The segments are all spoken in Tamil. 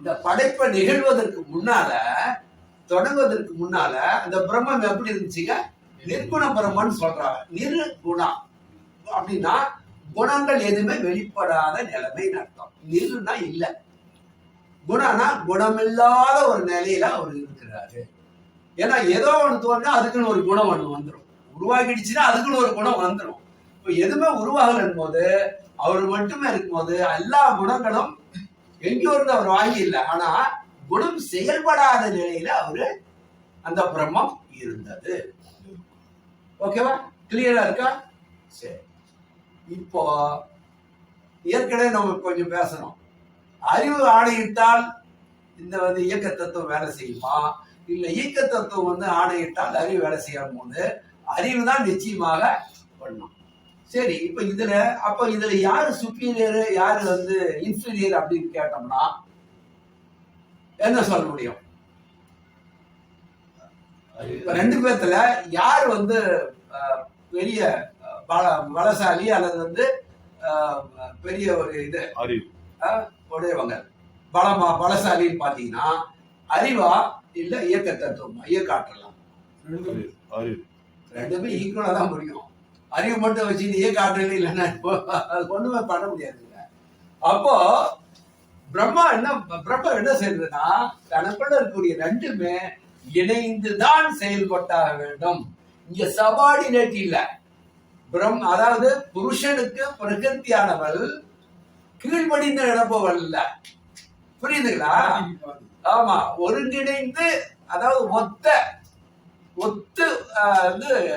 இந்த படைப்பை நிகழ்வதற்கு முன்னால தொடங்குவதற்கு முன்னால அந்த பிரம்மம் எப்படி இருந்துச்சுங்க? நிர்குண பிரம்மன்னு சொல்றாங்க. நிர்குணம் அப்படின்னா குணங்கள் எதுவுமே வெளிப்படாத நிலைமைன்னு அர்த்தம். நிருனா இல்ல, குணம்னா குணமில்லாத ஒரு நிலையில அவர் இருக்கிறாரு. ஏன்னா ஏதோ ஒண்ணு தோணுனா அதுக்குன்னு ஒரு குணம் ஒண்ணு வந்துடும். உருவாகிடுச்சுன்னா அதுக்குன்னு ஒரு குணம் வந்துடும். இப்ப எதுவுமே உருவாகலன் போது அவர் மட்டுமே இருக்கும்போது எல்லா குணங்களும் எங்கேயோ இருந்து அவர் வாங்கி இல்லை. ஆனா குணம் செயல்படாத நிலையில அவரு அந்த பிரம்மம் இருந்தது. ஓகேவா? கிளியரா இருக்கா? சரி, இப்போ ஏற்கனவே நம்ம கொஞ்சம் பேசணும். அறிவு ஆணையிட்டால் இந்த இயக்க தத்துவம் வேலை செய்யுமா, இல்ல இயக்க தத்துவம் ஆணையிட்டால் அறிவு வேலை செய்யும் போது அறிவு தான் நிச்சயமாக பண்ணும். சரி, இப்ப இதுல யாரு சுப்பீரியர் யாரு இன்ஃபீரியர் அப்படின்னு கேட்டோம்னா என்ன சொல்ல முடியும்? ரெண்டு பேர்த்துல யார் பெரிய பலசாலி அல்லது பெரிய ஒரு உடையவங்க பலசாலின்னு பாத்தீங்கன்னா அறிவா இல்ல இயக்க தத்துவமா? இயக்க ஆற்றலாம். ரெண்டுமே ஈக்குவலா தான் முடியும். அறிவு மட்டும் வச்சு இயக்க ஆற்றல் இல்லைன்னா அது ஒண்ணுமே பண்ண முடியாதுங்க. அப்போ பிரம்மா என்ன செய்யறதுன்னா தனக்குள்ள இருக்கக்கூடிய ரெண்டுமே இணைந்துதான் செயல்பட்டாக வேண்டும். இங்க சபார்டினேட் இல்ல. அதாவது புருஷனுக்கு பிரகிருத்தியானவள் கீழ்படிந்து நடப்பவள் இல்ல. புரியுதுங்களா? ஆமா, ஒருங்கிணைந்து, அதாவது ஒத்து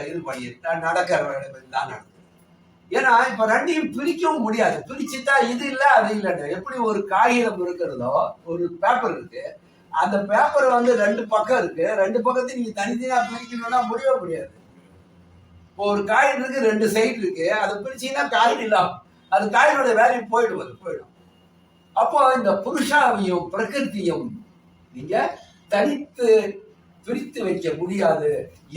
இது பண்ணி நடக்கிற தான் நடக்குது. ஏன்னா இப்ப ரெண்டையும் பிரிக்கவும் முடியாது. பிரிச்சுட்டா இது இல்ல அது இல்லைன்னு. எப்படி ஒரு காகிதம் இருக்கிறதோ, ஒரு பேப்பர் இருக்கு, அந்த பேப்பர் ரெண்டு பக்கம் இருக்கு, ரெண்டு பக்கத்தையும் நீங்க தனித்தனியா பிரிக்கணும்னா முடியவே முடியாது. இப்போ ஒரு காயின் இருக்கு, ரெண்டு சைடு இருக்கு, அதை பிரிச்சீங்கன்னா காயின் இல்லாம அது காயினோட வேல்யூ போயிடும். அப்போ இந்த புருஷாவையும் பிரகிருத்தியும் நீங்க தனித்து பிரித்து வைக்க முடியாது.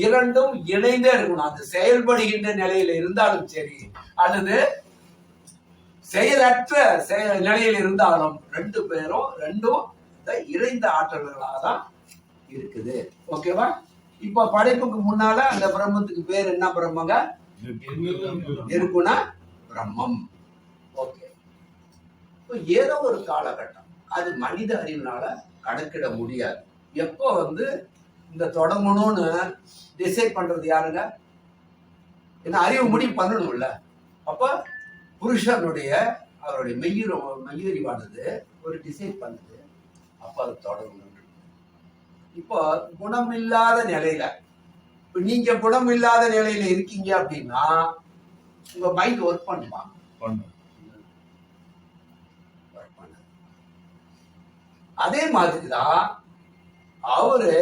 இரண்டும் இணைந்தே இருக்கணும். அது செயல்படுகின்ற நிலையில இருந்தாலும் சரி, அல்லது செயலற்ற நிலையில் இருந்தாலும் ரெண்டும் இறைந்த ஆற்றல்களாக தான் இருக்குது. ஓகேவா? இப்ப படைப்புக்கு முன்னால அந்த பிரம்மத்துக்கு பேர் என்ன பிரம்மங்க? நிர்குண பிரம்மம். ஓகே. ஏதோ ஒரு காலகட்டம் அது மனித அறிவினால கணக்கிட முடியாது. எப்போ இந்த தொடங்கணும்னு டிசைட் பண்றது யாருங்க? ஏன்னா அறிவு முடிவு பண்ணணும்ல. அப்ப புருஷனுடைய அவருடைய மெய்யறிவானது ஒரு டிசைட் பண்ணுது. அப்ப அது தொடங்கணும். இப்போ குணம் இல்லாத நிலையில, இப்ப நீங்க குணம் இல்லாத நிலையில இருக்கீங்க அப்படின்னா உங்க மைண்ட் ஒர்க் பண்ணுமா? அதே மாதிரிதான் அவரு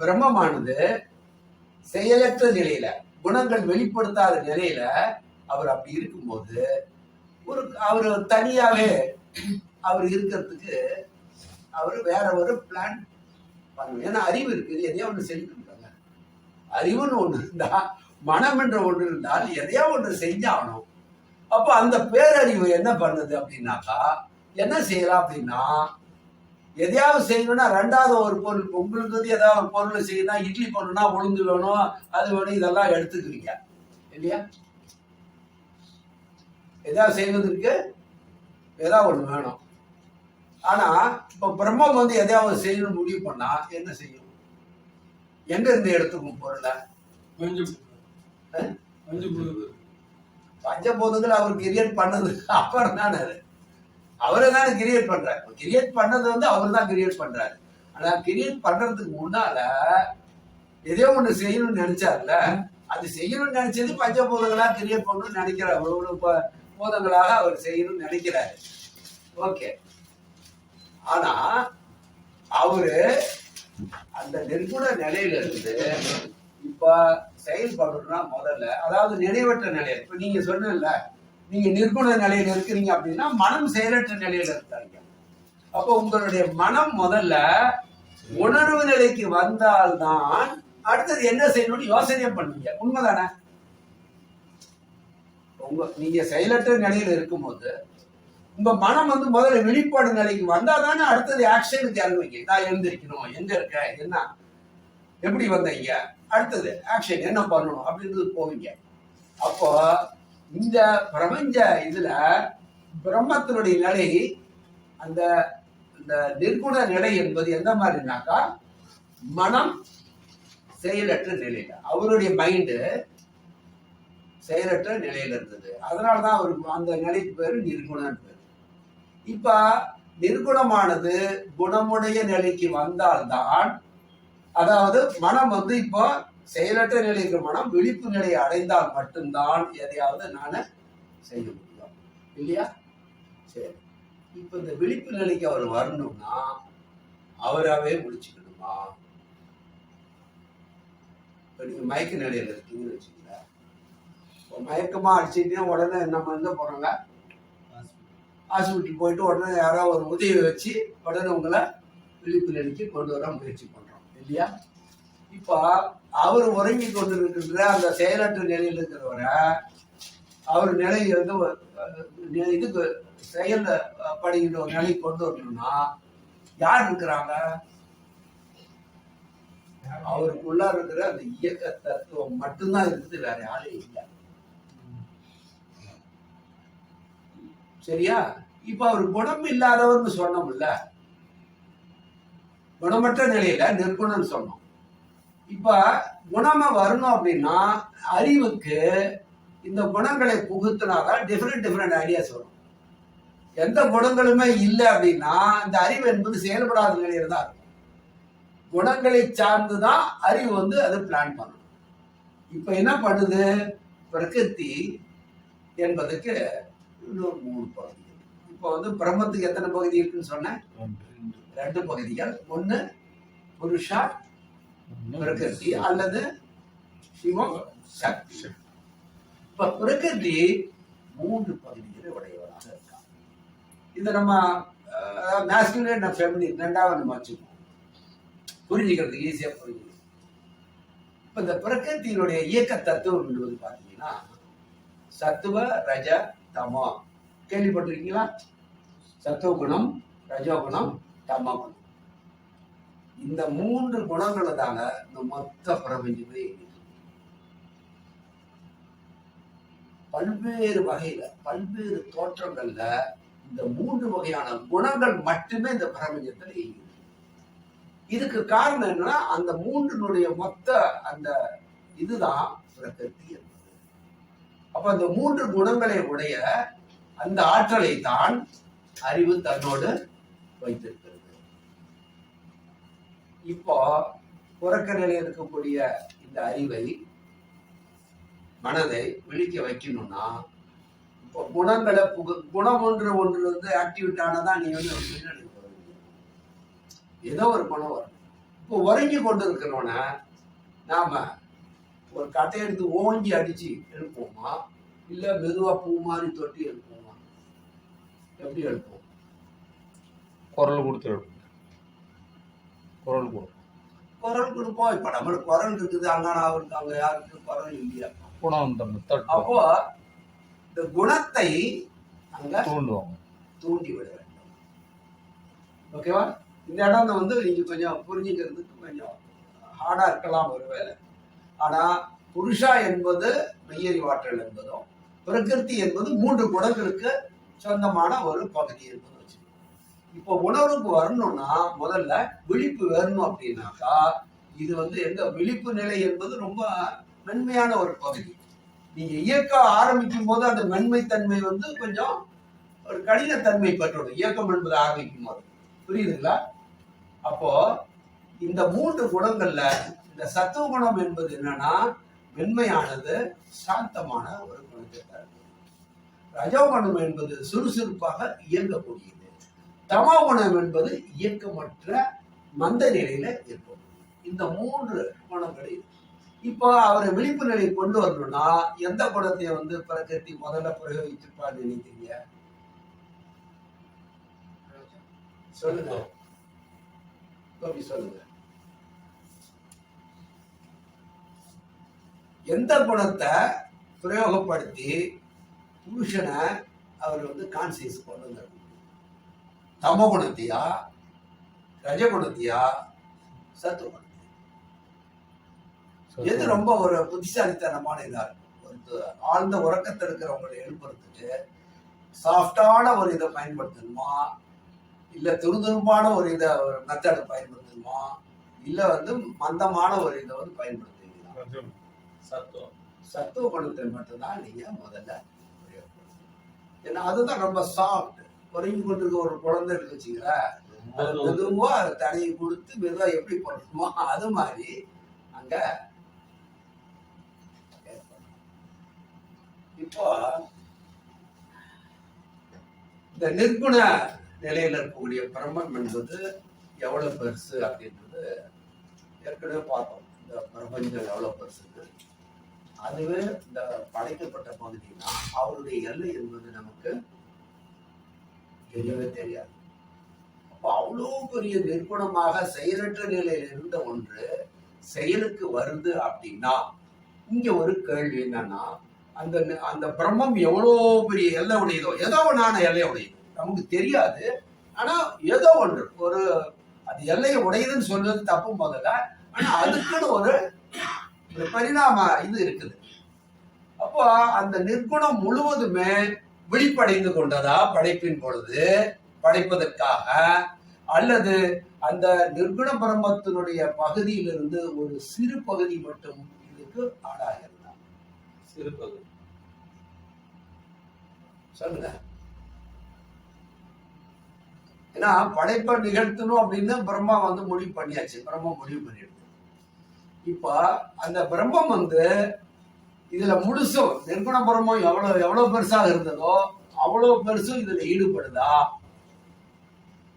பிரம்மமானது செயலற்ற நிலையில, குணங்கள் வெளிப்படுத்தாத நிலையில அவர் அப்படி இருக்கும்போது அவரு தனியாவே அவர் இருக்கிறதுக்கு அவரு வேற ஒரு பிளான் பண்ணணும். ஏன்னா அறிவு இருக்குது, எதையோ ஒண்ணு செஞ்சுருக்காங்க. அறிவுன்னு ஒண்ணு இருந்தா, மனம் என்ற ஒண்ணு இருந்தால் எதையோ ஒண்ணு செஞ்சாகணும். அப்ப அந்த பேரறிவு என்ன பண்ணுது அப்படின்னாக்கா என்ன செய்யலாம் அப்படின்னா, எதையாவது செய்யணும்னா ரெண்டாவது ஒரு பொருள், உங்களுக்கு ஏதாவது ஒரு பொருள் செய்யணும், இட்லி பண்ணணும்னா உளுந்து வேணும், அது வேணும், இதெல்லாம் எடுத்துக்கிறீங்க இல்லையா? எதாவது செய்வதற்கு ஏதாவது ஒண்ணு வேணும். ஆனா இப்ப பிரம்மம் எதையாவது செய்யணும் முடிவு பண்ணா என்ன செய்யும்? எங்க இருந்து எடுத்துக்கும் பொருளை? பஞ்சபூதங்கள் அவர் கிரியேட் பண்ணது அப்புறம் தானே. அது அவரை தானே கிரியேட் பண்றாரு. கிரியேட் பண்ணது அவர் தான் கிரியேட் பண்றாரு. ஆனா கிரியேட் பண்றதுக்கு முன்னால எதையோ ஒண்ணு செய்யணும்னு நினைச்சாருல, அது செய்யணும்னு நினைச்சது பஞ்சபூதங்களா கிரியேட் பண்ணணும்னு நினைக்கிறார். ஒரு பூதங்களாக அவர் செய்யணும்னு நினைக்கிறாரு. ஓகே. ஆனா அவரு அந்த நிர்குண நிலையில இருந்து இப்ப செயல்படணும்னா முதல்ல, அதாவது நினைவற்ற நிலையில, இப்ப நீங்க சொன்ன நீங்க நிர்குண நிலையில இருக்கிறீங்க அப்படின்னா மனம் செயலற்ற நிலையில இருக்காங்க. அப்ப உங்களுடைய மனம் முதல்ல உணர்வு நிலைக்கு வந்தால்தான் அடுத்தது என்ன செய்யணும்னு யோசனை பண்ணுவீங்க. உண்மைதானே? நீங்க செயலற்ற நிலையில இருக்கும்போது உங்க மனம் வந்து முதல்ல வெளிப்பாடு நிலைக்கு வந்தாதானே அடுத்தது ஆக்ஷனுக்கு இறங்குவீங்க. நான் எழுந்திருக்கணும், எங்க இருக்க, என்ன, எப்படி வந்தீங்க, அடுத்தது ஆக்ஷன் என்ன பண்ணணும் அப்படின்றது போவீங்க. அப்போ இந்த பிரபஞ்ச இதுல பிரம்மத்தினுடைய நிலை, அந்த இந்த நிர்குண நிலை என்பது எந்த மாதிரினாக்கா மனம் செயலற்ற நிலையில, அவருடைய மைண்டு செயலற்ற நிலையில இருந்தது. அதனாலதான் அவருக்கு அந்த நிலைக்கு பேரு நிர்குணம் பேரு. இப்ப நிர்குணமானது குணமுடைய நிலைக்கு வந்தால்தான், அதாவது மனம் வந்து இப்போ செயலற்ற நிலைக்கு மனம் விழிப்பு நிலையை அடைந்தால் மட்டும்தான் எதையாவது நான செய்ய முடியும், இல்லையா? சரி, இப்ப இந்த விழிப்பு நிலைக்கு அவர் வரணும்னா அவராகவே முடிச்சுக்கணுமா? இப்ப நீங்க மயக்க நிலையில இருக்கீங்கன்னு வச்சுக்கல, மயக்கமா அடிச்சுட்டே உடனே நம்ம என்ன போறோங்க, ஹாஸ்பிட்டல் போயிட்டு உடனே யாராவது ஒரு உதவி வச்சு உடனே உங்களை விழிப்பு நிலைக்கு கொண்டு வர முயற்சி பண்றோம், இல்லையா? இப்ப அவர் உறங்கி கொண்டு இருக்கின்ற அந்த செயலற்ற நிலையில் இருக்கிறவரை அவர் நிலை வந்து இதுக்கு செயல்படுகின்ற ஒரு நிலை கொண்டு வரணும்னா யார் இருக்கிறாங்க? அவருக்குள்ள இருக்கிற அந்த இயக்க தத்துவம் மட்டும்தான் இருக்குது, வேற யாரும் இல்லை. சரியா? இப்ப அவர் குணம் இல்லாதவர்னு சொன்னோம்ல, குணமற்ற நிலையில நிற்குணம் சொன்னோம். இப்ப குணமா வரணும் அப்படின்னா அறிவுக்கு இந்த குணங்களை புகுத்தினாதான் டிஃபரெண்ட் ஐடியாஸ் வரும். எந்த குணங்களுமே இல்லை அப்படின்னா இந்த அறிவு என்பது செயல்படாத நிலையில தான் இருக்கும். குணங்களை சார்ந்துதான் அறிவு வந்து அதை பிளான் பண்ணணும். இப்ப என்ன பண்ணுது, பிரகிருதி என்பதுக்கு இன்னொரு 3 பகுதிகள். இப்போ வந்து பிரம்மத்துக்கு எத்தனை பகுதி இருக்குன்னு சொன்ன? 2 பகுதிகள். ஒண்ணு புருஷா பிரகிருதி அல்லது சிவம் சக்தி. இப்ப பிரகிருதி 3 பகுதிகளை உடையவராக இருக்காங்க. இதை நம்ம மேஸ்குலின் ஃபெமினின் ரெண்டாவது நம்ம வச்சுக்கோம், புரிஞ்சுக்கிறதுக்கு ஈஸியா புரிஞ்சுக்கணும். இப்ப இந்த பிரகிருத்தினுடைய இயக்க தத்துவம் என்பது பாத்தீங்கன்னா சத்துவ ரஜ தமோ. கேள்விப்பட்டிருக்கீங்களா? சத்துவ குணம், ரஜோகுணம், தமோ குணம். இந்த 3 குணங்களை தாங்க இந்த மொத்த பிரபஞ்சமே பல்வேறு வகையில பல்வேறு தோற்றங்கள்ல இந்த 3 வகையான குணங்கள் மட்டுமே இந்த பிரபஞ்சத்துல இயங்குது. இதுக்கு காரணம் என்னன்னா அந்த 3னுடைய மொத்த அந்த இதுதான் பிரகிருதி என்பது. அப்ப அந்த 3 குணங்களை உடைய அந்த ஆற்றலை தான் அறிவு தன்னோடு வைத்திருக்கிறது. இப்போ உறக்க நிலையில் இருக்கக்கூடிய இந்த அறிவை, மனதை விழிக்க வைக்கணும்னா இப்போ குணங்களை குணம் ஒன்று வந்து ஆக்டிவேட் ஆனதான் நீ வந்து பின்னாடி ஏதோ ஒரு குணம் வரும். இப்போ உறங்கி கொண்டு இருக்கிறவன நாம ஒரு கட்டை எடுத்து ஓங்கி அடிச்சு எழுப்போமா, இல்ல மெதுவா பூ மாதிரி தொட்டி எழுப்போமா? எப்படி எழுப்போம்? குரல் கொடுத்து எழுப்போம். குரல் கொடுப்போம். இப்ப நம்மளுக்கு குரல் இருக்குது, அங்க இருக்காங்க, யாருக்கு குரல் இல்லையா? அப்போ இந்த குணத்தை அங்க தூண்டி விட வேண்டும். ஓகேவா? இந்த இடம் வந்து நீங்க கொஞ்சம் புரிஞ்சுக்கிறதுக்கு கொஞ்சம் ஹார்டா இருக்கலாம் ஒருவேளை. ஆனா புருஷா என்பது மெய்யறிவாற்றல் என்பதும், பிரகிருதி என்பது 3 குணங்களுக்கு சொந்தமான ஒரு பகுதி என்பது வச்சு. இப்போ உணர்வுக்கு வரணும்னா முதல்ல விழிப்பு வரணும். அப்படின்னாக்கா இது வந்து எந்த விழிப்பு நிலை என்பது ரொம்ப மென்மையான ஒரு பகுதி. நீங்க இயக்க ஆரம்பிக்கும் போது அந்த மென்மைத்தன்மை வந்து கொஞ்சம் ஒரு கடினத்தன்மை பெற்றோம் இயக்கம் என்பது ஆரம்பிக்கும் போது. புரியுதுங்களா? அப்போ இந்த 3 குணங்கள்ல இந்த சத்துவ குணம் என்பது என்னன்னா மென்மையானது, சாந்தமான ஒரு குணத்தை தருது. ரஜோகுணம் என்பது சுறுசுறுப்பாக இயங்கக்கூடியது. தமோ குணம் என்பது இயக்கமற்ற மந்த நிலையில இருக்கும். இந்த 3 குணங்களை இப்போ அவரை விழிப்பு நிலை கொண்டு வரணும்னா எந்த குணத்தை வந்து பிரகிருதி முதல்ல பிரயோகிச்சிருப்பான்னு நினைக்கிறீங்க? சொல்லுங்க, சொல்லுங்க. எந்த குணத்தை பிரயோகப்படுத்தி புருஷனை அவர் வந்து கான்சியஸ் கொண்டு வந்தார். தமோ குணத்தையா, ரஜகுணத்தையா, சத்துவ குணத்தையா, எது ரொம்ப ஒரு புத்திசாலித்தனமான இதா இருக்கும்? ஒரு ஆழ்ந்த உறக்கத்தில் இருக்கிறவங்களை எழுப்புறதுக்கு சாஃப்டான ஒரு இதை பயன்படுத்தணுமா, இல்ல துருதுருப்பான ஒரு இதை ஒரு மெத்தடை பயன்படுத்தணுமா, இல்ல வந்து மந்தமான ஒரு இதை வந்து பயன்படுத்துவீங்களா? சத்துவ குணத்தை மட்டும்தான் நீங்க முதல்ல உபயோகப்படுத்தணும். ஏன்னா அதுதான் ரொம்ப சாஃப்ட். உறங்கி கொண்டிருக்க ஒரு குழந்தை இருக்கு வச்சுங்களேன், அது மெதுவா தடையை கொடுத்து மெதுவா எப்படி பண்ணணுமோ அது மாதிரி அங்க இப்போ இந்த நிர்குண நிலையில இருக்கக்கூடிய பிரம்மம் என்பது எவ்வளவு பெருசு அப்படின்றது ஏற்கனவே பார்த்தோம். இந்த பிரபஞ்சம் எவ்வளவு பெருசுன்னு அதுவே இந்த படைக்கப்பட்ட பகுதினா அவருடைய எல்லை என்பது நமக்கு தெரியவே தெரியாது. அப்போ அவ்வளோ பெரிய நிர்குணமாக செயலற்ற நிலையில் இருந்த ஒன்று செயலுக்கு வருது அப்படின்னா இங்க ஒரு கேள்வி என்னன்னா, அந்த அந்த பிரம்மம் எவ்வளோ பெரிய எல்லை உடையதோ, ஏதோ ஒன்றான எல்லை உடையது நமக்கு தெரியாது. ஆனா ஏதோ ஒன்று ஒரு அது எல்லையை உடையதுன்னு சொல்றது தப்பு முதல்ல. ஆனா அதுக்குன்னு ஒரு பரிணாம இது இருக்குது. அப்போ அந்த நிர்குணம் முழுவதுமே விழிப்படைந்து கொண்டதா படைப்பின் பொழுது படைப்பதற்காக, அல்லது அந்த நிர்குண பிரம்மத்தினுடைய பகுதியிலிருந்து ஒரு சிறு பகுதி மட்டும் இதுக்கு ஆளாக இருந்தா? சிறு பகுதி சொல்லுங்க. ஏன்னா படைப்பை நிகழ்த்தணும் அப்படின்னு பிரம்மா வந்து முடிவு பண்ணியாச்சு. பிரம்ம முடிவு பண்ணிடுது. இப்ப அந்த பிரம்மம் வந்து இதுல முழுசும் நிர்குண பிரம்மம் எவ்வளவு பெருசாக இருந்ததோ அவ்வளவு பெருசும் இதுல ஈடுபடுதா,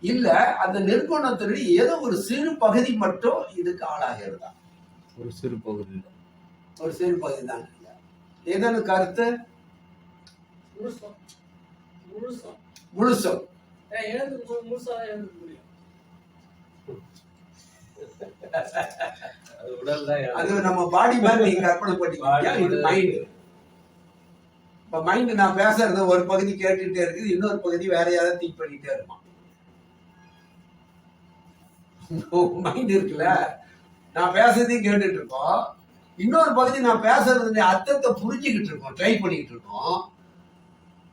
இல்ல அந்த நிர்குணத்தினுடைய ஏதோ ஒரு சிறு பகுதி மட்டும் இதுக்கு ஆளாகிறதா? ஒரு சிறு பகுதி, ஒரு சிறு பகுதி தான். ஏதோ கருத்து முழுசும் அது நம்ம பாடி மாதிரி நீங்க கற்பனை பண்ணிக்கலாம். இது மைண்ட். இப்ப மைண்ட் நான் பேசுறது ஒரு பகுதி கேட்டுட்டே இருக்குது, இன்னொரு பகுதி வேற யாராவது திங்க் பண்ணிட்டே இருப்பான். மைண்ட் இருக்குல்ல, நான் பேசுறதையும் கேட்டுட்டு இருக்கோம், இன்னொரு பகுதி நான் பேசுறது அர்த்தத்தை புரிஞ்சுக்கிட்டு இருக்கோம், ட்ரை பண்ணிக்கிட்டு இருக்கோம்.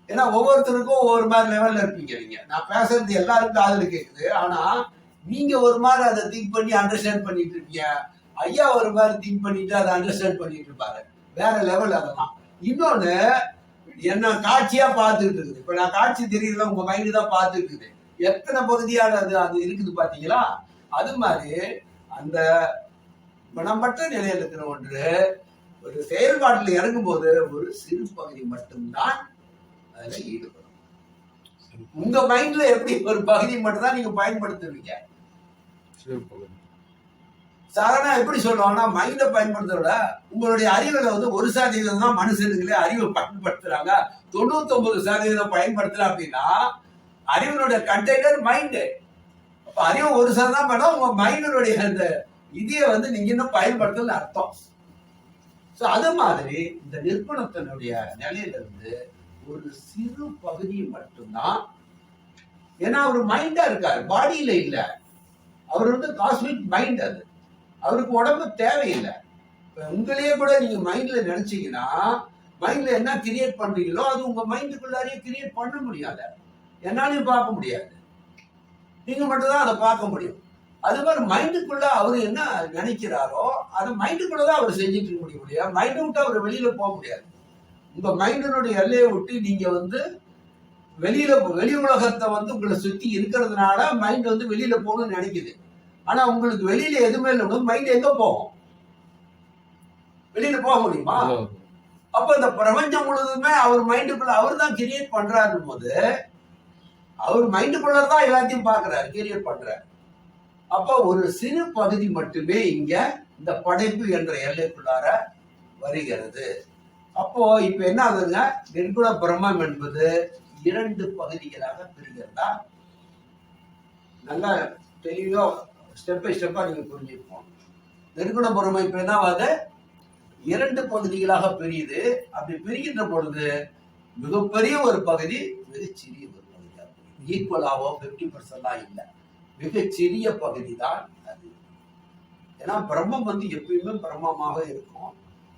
ஏன்னா ஒவ்வொருத்தருக்கும் ஒவ்வொரு மாதிரி லெவல்ல இருப்பீங்க. நீங்க நான் பேசுறது எல்லாருக்கும் காதுல கேக்குது, ஆனா நீங்க ஒரு மாதிரி அதை திங்க் பண்ணி அண்டர்ஸ்டாண்ட் பண்ணிட்டு இருக்கீங்க. ஐயா ஒரு மாதிரி திங்க் பண்ணிட்டு அதை அண்டர்ஸ்டாண்ட் பண்ணிட்டு இருப்பாரு, வேற லெவல். அதெல்லாம் இன்னொன்னு என்ன காட்சியா பார்த்துட்டு இருக்குது. இப்ப நான் காட்சி தெரியல, உங்க மைண்டு தான் பார்த்துட்டு இருக்குது. எத்தனை பகுதியான அது இருக்குது பாத்தீங்களா? அது மாதிரி அந்த குணமற்ற நிலையில் இருக்கிற ஒன்று ஒரு செயல்பாட்டில் இறங்கும் போது ஒரு சிறு பகுதி மட்டும்தான் அதுல ஈடுபடும். உங்க மைண்ட்ல எப்படி ஒரு பகுதி மட்டும் தான் நீங்க பயன்படுத்துவீங்க. சாதாரண எப்படி சொல்லுவாங்கன்னா, மைண்டை பயன்படுத்துறத உங்களுடைய அறிவுல வந்து 1% தான் மனுஷனுங்களே அறிவை பயன்படுத்துறாங்க, 99% பயன்படுத்தல அப்படின்னா அறிவினுடைய கண்டெய்னர் மைண்டு. அப்ப அறிவு 1% தான் பண்ணா உங்க மைண்டினுடைய அந்த இதைய வந்து நீங்க இன்னும் பயன்படுத்தல அர்த்தம். சோ அது மாதிரி இந்த நிர்குணத்தினுடைய நிலையில இருந்து ஒரு சிறு பகுதி மட்டும்தான். ஏன்னா அவர் மைண்டா இருக்காரு, பாடியில இல்ல. அவர் வந்து காஸ்மிக் மைண்ட். அது அவருக்கு உடம்பு தேவையில்லை. உங்களையே கூட நீங்க மைண்ட்ல நினைச்சீங்கன்னா, மைண்ட்ல என்ன கிரியேட் பண்றீங்களோ அது உங்க மைண்டுக்குள்ளாரையே கிரியேட் பண்ண முடியாது. என்னாலையும் பார்க்க முடியாது, நீங்க மட்டும் தான் அதை பார்க்க முடியும். அது மாதிரி மைண்டுக்குள்ள அவர் என்ன நினைக்கிறாரோ அதை மைண்டுக்குள்ளதான் அவர் செஞ்சுட்டு இருக்க முடியாது. மைண்டை விட்டு அவர் வெளியில போக முடியாது. உங்க மைண்டினுடைய எல்லையை விட்டு நீங்க வந்து வெளி உலகத்தை வந்து உங்களை சுத்தி இருக்கிறதுனால மைண்ட் வந்து வெளியில போகணும்னு நினைக்குது. ஆனா உங்களுக்கு வெளியில எதுவுமே இல்லை, மைண்ட் எங்க போகும்? வெளியில போக முடியுமா? அப்ப இந்த பிரபஞ்சம் முழுவதுமே அவர் மைண்டுக்குள்ள அவர் தான் கிரியேட் பண்றாரு போது, அவர் மைண்டுக்குள்ள தான் எல்லாத்தையும் பாக்குறாரு, கிரியேட் பண்றாரு. அப்ப ஒரு சிறு பகுதி மட்டுமே இங்க இந்த படைப்பு என்ற எல்லைக்குள்ளார வருகிறது. அப்போ இப்ப என்ன ஆகுதுங்க, நிர்குண பிரம்மம் என்பது 2 பகுதிகளாக பிரிகிறதா? நல்லா தெளிவா ஸ்டெப் பை ஸ்டெப்பா நீங்க புரிஞ்சுப்போம். நிர்குண பிரம்மம் இப்ப என்ன ஆகுது, 2 பகுதிகளாக பிரியுது. அப்படி பிரிகின்ற பொழுது மிகப்பெரிய ஒரு பகுதி மிகச்சிறிய ஒரு பகுதியாக இருக்கும். ஈக்குவலாவோ 50% இல்லை, மிகச்சிறிய பகுதி தான் அது. ஏன்னா பிரம்மம் எப்பயுமே பிரம்மமாக இருக்கும்.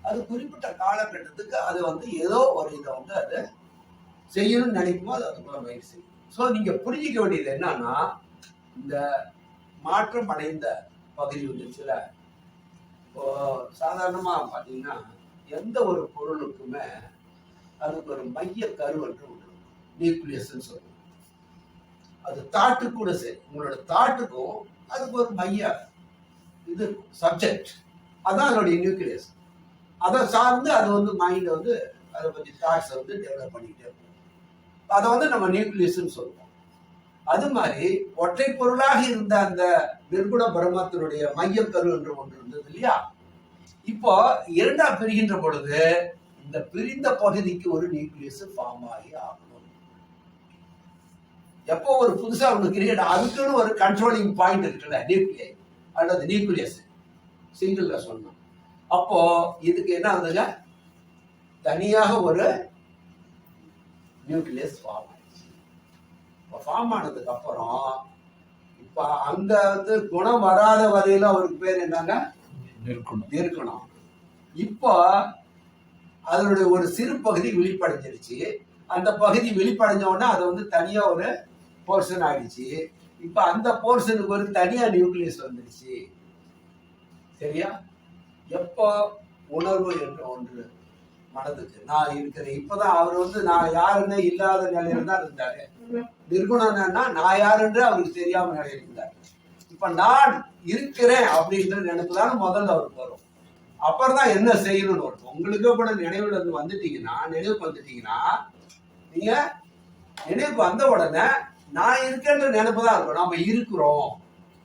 அது குறிப்பிட்ட காலகட்டத்துக்கு அது ஏதோ ஒரு இதை அது செய்யணும்னு நினைக்கும் போது அதுக்குள்ள முயற்சி செய்யும். ஸோ நீங்க புரிஞ்சிக்க வேண்டியது என்னன்னா, இந்த மாற்றம் அடைந்த பகுதி வந்துச்சுல, இப்போ சாதாரணமா பார்த்தீங்கன்னா எந்த ஒரு பொருளுக்குமே அதுக்கு ஒரு மைய கரு என்று ஒன்று, நியூக்ளியஸ்ன்னு சொல்லுவோம். அது தாட்டு கூட சரி, உங்களோட தாட்டுக்கும் அதுக்கு ஒரு மைய இது சப்ஜெக்ட், அதான் அதனுடைய நியூக்ளியஸ். அதை சார்ந்து அது மைண்ட் அதை பற்றி தாட்ஸ் டெவலப் பண்ணிக்கிட்டே இருக்கும். அதை நம்ம நியூக்ளியஸ்ன்னு சொல்லுவோம். அது மாதிரி ஒற்றை பொருளாக இருந்த அந்த நிர்குண பிரம்மத்தினுடைய மையக்கரு என்று ஒன்று இருந்தது இல்லையா? இப்போ இரண்டா பிரிகின்ற பொழுது இந்த பிரிந்த பகுதிக்கு ஒரு நியூக்ளியஸ் ஃபார்ம் ஆகி ஆகணும். எப்போ ஒரு புதுசா ஒன்று கிரியேட், அதுக்குன்னு ஒரு கண்ட்ரோலிங் பாயிண்ட் இருக்குல்ல, நியூக்ளியை அல்லது நியூக்ளியஸ் சிங்கிள்ல சொன்னோம். அப்போ இதுக்கு என்ன ஆகுதுங்க, தனியாக ஒரு நியூக்ளியஸ் ஃபார்ம் ஆயிடுச்சு. ஃபார்ம் ஆனதுக்கு அப்புறம் இப்ப அங்க குணம் வராத வரையில அவருக்கு பேர் என்னங்க, இருக்கணும். இப்போ அதனுடைய ஒரு சிறு பகுதி விழிப்படைஞ்சிருச்சு. அந்த பகுதி விழிப்படைஞ்ச உடனே அது தனியா ஒரு போர்ஷன் ஆயிடுச்சு. இப்ப அந்த போர்ஷனுக்கு ஒரு தனியா நியூக்ளியஸ் வந்துருச்சு. சரியா? எப்போ உணர்வு என்ற ஒன்று மனதுக்கு நான் இருக்கிறேன். இப்பதான் அவர் நான் யாருன்னு இல்லாத நிலையில தான் இருந்தாரு. நிர்குணம்னா நான் யாருன்னு அவருக்கு தெரியாம நிலையில இருந்தாரு. இப்ப நான் இருக்கிறேன் அப்படின்ற நினைப்புதான் முதல்ல அவருக்கு வரும். அப்புறம் தான் என்ன செய்யணும்னு வரும். உங்களுக்கு கூட நினைவுல வந்துட்டீங்கன்னா, நினைவுக்கு வந்துட்டீங்கன்னா, நீங்க நினைவுக்கு வந்த உடனே நான் இருக்கேன்ற நினைப்பு தான் இருக்கும். நம்ம இருக்கிறோம்,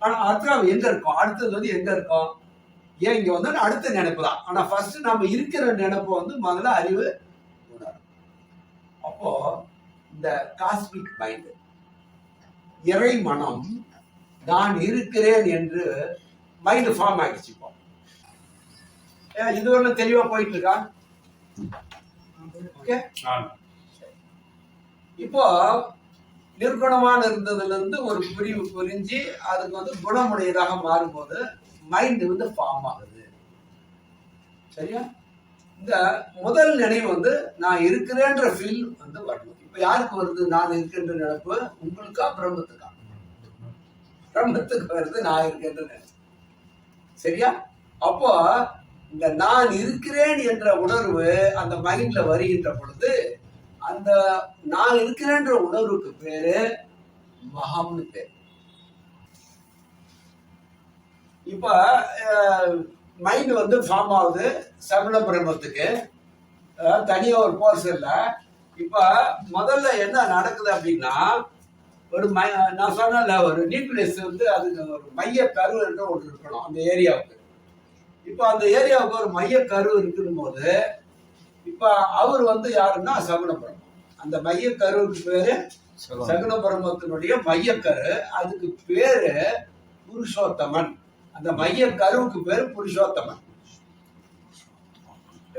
ஆனா அடுத்த எங்க இருக்கோம், அடுத்தது எங்க இருக்கோம், ஏன் இங்க அடுத்த நினைப்பு தான். ஆனா ஃபர்ஸ்ட் நம்ம இருக்கிற நினைப்பு முதல்ல அறிவு உணரும். அப்போ இந்த காஸ்மிக் மைண்ட், இறை மனம், நான் இருக்கிறேன் என்று மைண்ட் ஃபார்ம் ஆயிடுச்சு. இப்போ இது ஒண்ணு தெளிவா போயிட்டு இருக்கா? இப்போ நிர்குணமான இருந்ததுல இருந்து ஒரு பிரிவு புரிஞ்சு அதுக்கு குணமுடையதாக மாறும்போது மைண்ட் ஃபார்ம் ஆகுது. சரியா? இந்த முதல் நினைவு நான் இருக்கிறேன்ற ஃபீல் வரணும். இப்ப யாருக்கு வருது நான் இருக்கின்ற நினைப்பு? உங்களுக்கா பிரம்மத்துக்கா? பிரம்மத்துக்கு வருது நான் இருக்கின்ற நினைப்பு. சரியா? அப்போ இந்த நான் இருக்கிறேன் என்ற உணர்வு அந்த மைண்ட்ல வருகின்ற பொழுது அந்த நான் இருக்கிறேன்ற உணர்வுக்கு பேரு மகம்னு பேரு. இப்ப மைண்ட் ஃபார்ம் ஆகுது சகுன பிரம்மத்துக்கு, தனியா ஒரு போர்ஷன்ல. இப்ப முதல்ல என்ன நடக்குது அப்படின்னா, ஒரு நான் சொன்ன ஒரு நியூக்ளியஸ் அதுக்கு ஒரு மைய கரு என்ற ஒன்று இருக்கணும் அந்த ஏரியாவுக்கு. இப்ப அந்த ஏரியாவுக்கு ஒரு மைய கரு இருக்கும் போது இப்ப அவர் யாருன்னா சகுன பிரம்மம். அந்த மைய கருவுக்கு பேரு சகுன பிரம்மத்தினுடைய மையக்கரு. அதுக்கு பேரு புருஷோத்தமன். அந்த மைய கருவுக்கு பேரு புருஷோத்தமன்.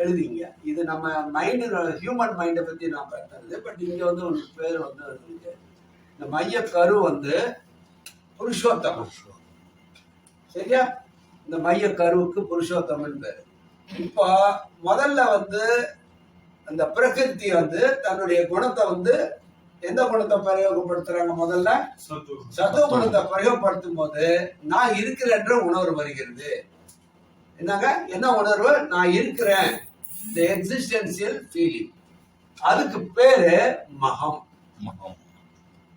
எழுதிங்க. இது நம்ம மைண்ட், ஹியூமன் மைண்டை பத்தி நான் பேசுறது. பட் இங்க ஒரு பேரு இந்த மைய கரு புருஷோத்தமன். சரியா? இந்த மைய கருவுக்கு புருஷோத்தமன் பேரு. இப்போ முதல்ல அந்த பிரகிருதி தன்னுடைய குணத்தை எந்த குணத்தை பிரயோகப்படுத்துறாங்க? முதல்ல சத்துவ குணத்தை பிரயோகப்படுத்தும் போது நான் இருக்கிறேன்ற உணர்வு வருகிறது. என்னங்க, என்ன உணர்வு? நான் இருக்கிறேன், இந்த எக்ஸிஸ்டென்சியல் ஃபீலிங். அதுக்கு பேரு மகம்.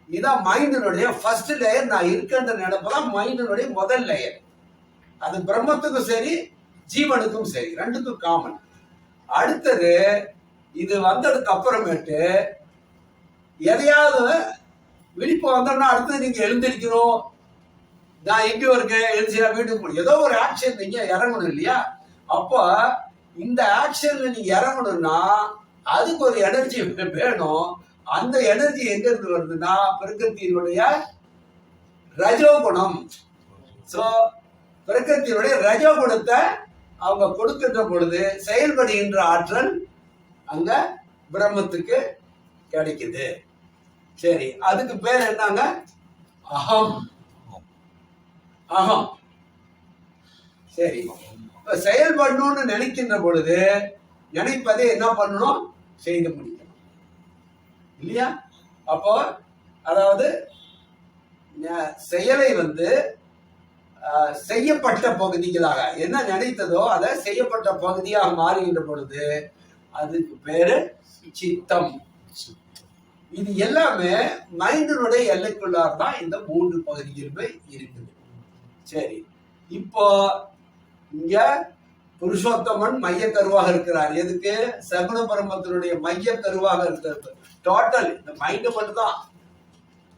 இதான் மைண்டினுடைய ஃபர்ஸ்ட் லேயர். நான் இருக்கின்ற நினைப்பதான் மைண்டினுடைய முதல் லேயர். அது பிரம்மத்துக்கும் சரி ஜீவனுக்கும் சரி, ரெண்டுக்கும் காமன். அடுத்தது இது வந்ததுக்கு அப்புறமேட்டு எதையாவது விழிப்பு வந்தோம்னா அடுத்தது நீங்க எழுந்திருக்கணும். நான் எங்கேயோ இருக்கேன், எழுந்தியா வீட்டுக்கு போகணும், ஏதோ ஒரு ஆக்ஷன் நீங்க இறங்கணும் இல்லையா? அப்போ இந்த ஆக்ஷன்ல நீங்க இறங்கணும்னா அதுக்கு ஒரு எனர்ஜி வேணும். அந்த எனர்ஜி எங்க இருந்து வருதுன்னா பிரகிருத்தினுடைய ரஜோகுணம். சோ பிரகிருத்தினுடைய ரஜோகுணத்தை அவங்க கொடுக்கின்ற பொழுது செயல்படுகின்ற ஆற்றல் அங்க பிரம்மத்துக்கு கிடைக்குது. சரி, அதுக்கு பேர் என்னங்க? அகம். அகம். சரி, இப்ப செயல்படணும்னு நினைக்கின்ற பொழுது நினைப்பதை என்ன பண்ணணும்? செய்து முடிக்கணும் இல்லையா? அப்போ அதாவது செயலை செய்யப்பட்ட பகுதிகளாக என்ன நினைத்ததோ அதை செய்யப்பட்ட பகுதியாக மாறுகின்ற பொழுது அதுக்கு பேரு சித்தம். இது எல்லாமே மைண்டினுடைய எல்லைக்குள்ளார் தான் இந்த 3 பகுதிகளுமே இருக்குது. சரி, இப்போ இங்க புருஷோத்தமன் மைய கருவாக இருக்கிறார். எதுக்கு? சகுன பரமத்தினுடைய மைய கருவாக இருக்கிறது. டோட்டல் இந்த மைண்ட் மட்டும் தான்,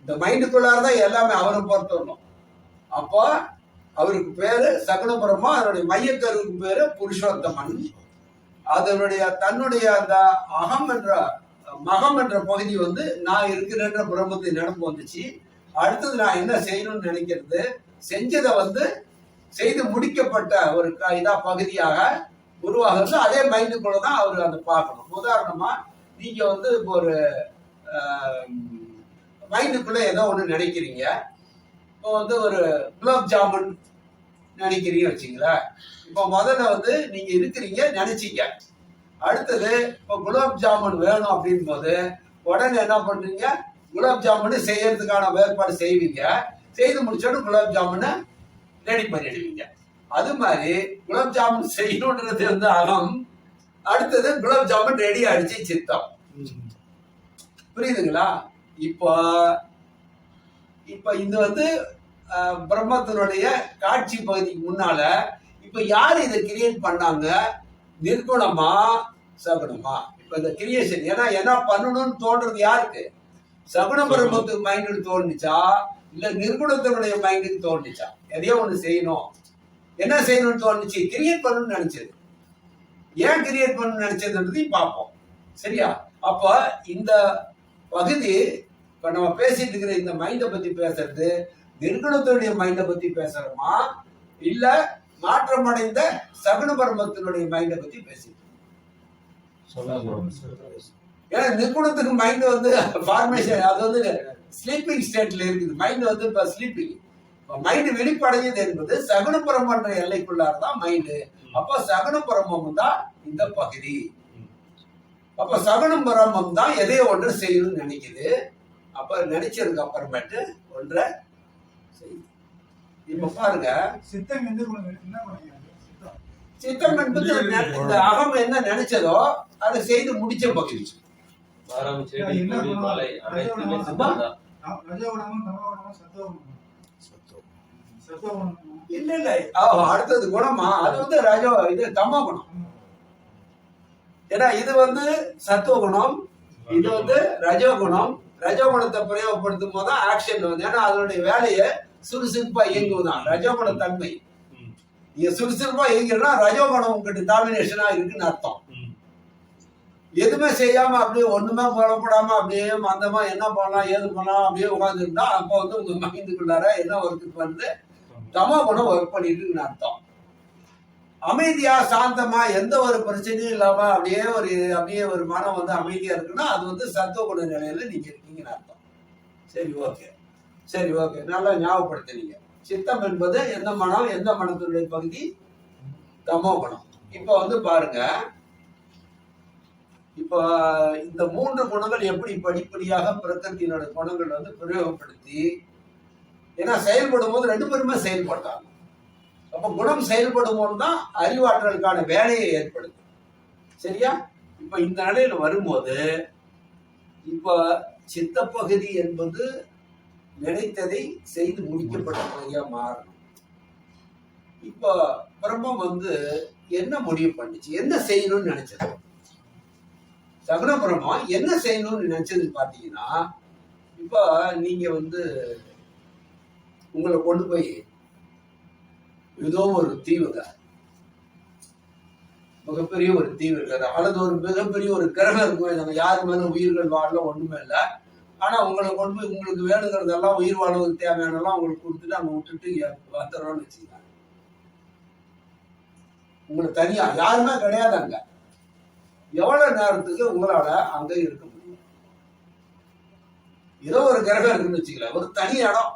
இந்த மைண்டுக்குள்ளார தான் எல்லாமே அவரை பொறுத்தரணும். அப்போ அவருக்கு பேரு சகுன பரமா, அதனுடைய மையக்கருவுக்கு பேரு புருஷோத்தமன். அதனுடைய தன்னுடைய அந்த அகம் என்ற மகம் என்ற பகுதி நான் இருக்கிறேன்ற பிரம்மத்தை நினைப்பு வந்துச்சு. அடுத்தது நான் என்ன செய்யணும்னு நினைக்கிறது, செஞ்சதை செய்து முடிக்கப்பட்ட ஒரு இதா பகுதியாக உருவாகிறது. அதே மைண்டுக்குள்ள தான் அவர் அதை பார்க்கணும். உதாரணமா நீங்க இப்போ ஒரு மைண்டுக்குள்ள ஏதோ ஒண்ணு நினைக்கிறீங்க. இப்போ ஒரு குலாப் ஜாமுன் நினைக்கிறீங்க வச்சுங்களேன். இப்போ முதல்ல நீங்க இருக்கிறீங்க நினைச்சீங்க. அடுத்தது இப்போ குலாப் ஜாமுன் வேணும் அப்படின் போது உடனே என்ன பண்றீங்க? குலாப் ஜாமுன் செய்யறதுக்கான ஏற்பாடு செய்வீங்க. செய்து முடிச்சோன்னு குலாப் ஜாமுனை ரெடி பண்ணிடுவீங்க. அது மாதிரி குலாப் ஜாமுன் செய்யணுன்றது அகம். அடுத்தது குலாப் ஜாமுன் ரெடி ஆயிடுச்சு சித்தம். புரியுதுங்களா? இப்போ இது பிரம்மத்தினுடைய காட்சி பகுதிக்கு முன்னால இப்ப யாரு இதை கிரியேட் பண்ணாங்க? நிர்குணமா சகுனமா? இப்ப இந்த கிரியேஷன் என்ன பண்ணணும்னு தோன்றது யாருக்கு? சகுன பிரம்மத்துக்கு மைண்டுக்கு தோணுச்சா இல்ல நிர்குணத்தினுடைய மைண்டுக்கு தோணுச்சா? எதையோ ஒண்ணு செய்யணும். என்ன செய்யணும்னு தோணுச்சு? கிரியேட் பண்ணணும்னு நினைச்சது. ஏன் கிரியேட் பண்ணணும்னு நினைச்சதுன்றதையும் பார்ப்போம். சரியா? அப்ப இந்த பகுதி இப்ப நம்ம பேசிட்டு இருக்கிற இந்த மைண்டை பத்தி பேசுறது நிர்குணத்தினுடைய மைண்டை பத்தி பேசுறோமா இல்ல மாற்றமடைந்த சகுன பரமத்தினுடைய மைண்டை பத்தி பேசிட்டு? ஏன்னா நிர்குணத்துக்கு மைண்ட் ஃபார்மேஷன் அது ஸ்லீப்பிங் ஸ்டேட்ல இருக்குது. மைண்ட் இப்ப ஸ்லீப்பிங். மைண்ட் வெளிப்படையது என்பது சகுன பரமன்ற எல்லைக்குள்ளார தான் மைண்டு. அப்ப சகுன பரமம் தான் இந்த பகுதி. அப்ப சகுன பரமம் தான் எதையோ ஒன்று செய்யணும்னு நினைக்குது. அப்ப நினைச்சதுக்கு அப்புறமேட்டு ஒன்றை செய்யுது. இப்ப பாருங்க, சித்தம் என்பது இந்த அகம் என்ன நினைச்சதோ அதை செய்து முடிச்ச பகுதி. இல்ல இல்ல, அடுத்தது குணமா? அது ரஜோ, இது தமோ குணம். ஏன்னா இது சத்துவ குணம், இது ரஜோ குணம். ரஜோ குணத்தை பிரயோகப்படுத்தும் போது ஆக்ஷன் ஏன்னா அதனுடைய வேலையை சுறுசுறுப்பா இயங்குவதுதான் ரஜோகுண தன்மை. நீங்க சுறுசுறுப்பா இயங்குறா ரஜோகுணம் உங்ககிட்ட டாமினேஷனா இருக்குன்னு அர்த்தம். எதுவுமே செய்யாம அப்படியே ஒண்ணுமே புறப்படாம அப்படியே மந்தமா என்ன பண்ணலாம் ஏது பண்ணலாம் அப்படியே உட்காந்துருந்தா அப்ப உங்க மைண்டுக்குள்ளார என்ன ஒர்க்கு தமோ குணம் ஒர்க் பண்ணிட்டு இருக்குன்னு அர்த்தம். அமைதியா சாந்தமா எந்த ஒரு பிரச்சனையும் இல்லாம அப்படியே ஒரு மனம் அமைதியா இருக்குன்னா அது சத்துவ குண நிலையில நீங்க இருக்கீங்கன்னு அர்த்தம். சரி ஓகே, நல்லா ஞாபகப்படுத்தினீங்க. சித்தம் என்பது எந்த மனம்? எந்த மனத்தினுடைய பகுதி? தமோ குணம். இப்ப பாருங்க, இப்ப இந்த 3 குணங்கள் எப்படி படிப்படியாக பிரகிருத்தினுடைய குணங்கள் பிரயோகப்படுத்தி, ஏன்னா செயல்படும் போது 2 பேருமே செயல்பட்டாங்க. அப்ப குணம் செயல்படும் போதுதான் அறிவாற்றலுக்கான வேலையை ஏற்படுது. சரியா? இப்ப இந்த நிலையில வரும்போது இப்ப சித்த பகுதி என்பது நினைத்ததை செய்து முடிக்கப்பட்ட பகுதியா மாறணும். இப்ப பிரம்மம் என்ன முடிவு பண்ணிச்சு? என்ன செய்யணும்னு நினைச்சது? சகுன பிரம்மம் என்ன செய்யணும்னு நினைச்சது பாத்தீங்கன்னா, இப்ப நீங்க உங்களை கொண்டு போய் ஏதோ ஒரு தீவுங்க, மிகப்பெரிய ஒரு தீவு இருக்காது அல்லது ஒரு மிகப்பெரிய ஒரு கிரகம் இருக்கும். நம்ம யாரு மேல உயிர்கள் வாழல ஒண்ணுமே இல்லை. ஆனா உங்களை கொண்டு போய் உங்களுக்கு வேணுங்கிறதெல்லாம் உயிர் வாழ்வதற்கு தேவையானதெல்லாம் உங்களுக்கு கொடுத்துட்டு அங்க விட்டுட்டு வந்துடுறோம்னு வச்சுக்கோங்க. உங்களுக்கு தனியா யாருமே கிடையாது அங்க. எவ்வளவு நேரத்துக்கு உங்களால அங்க இருக்க முடியும்? ஏதோ ஒரு கிரகம் இருக்குன்னு வச்சுக்கல, ஒரு தனி இடம்,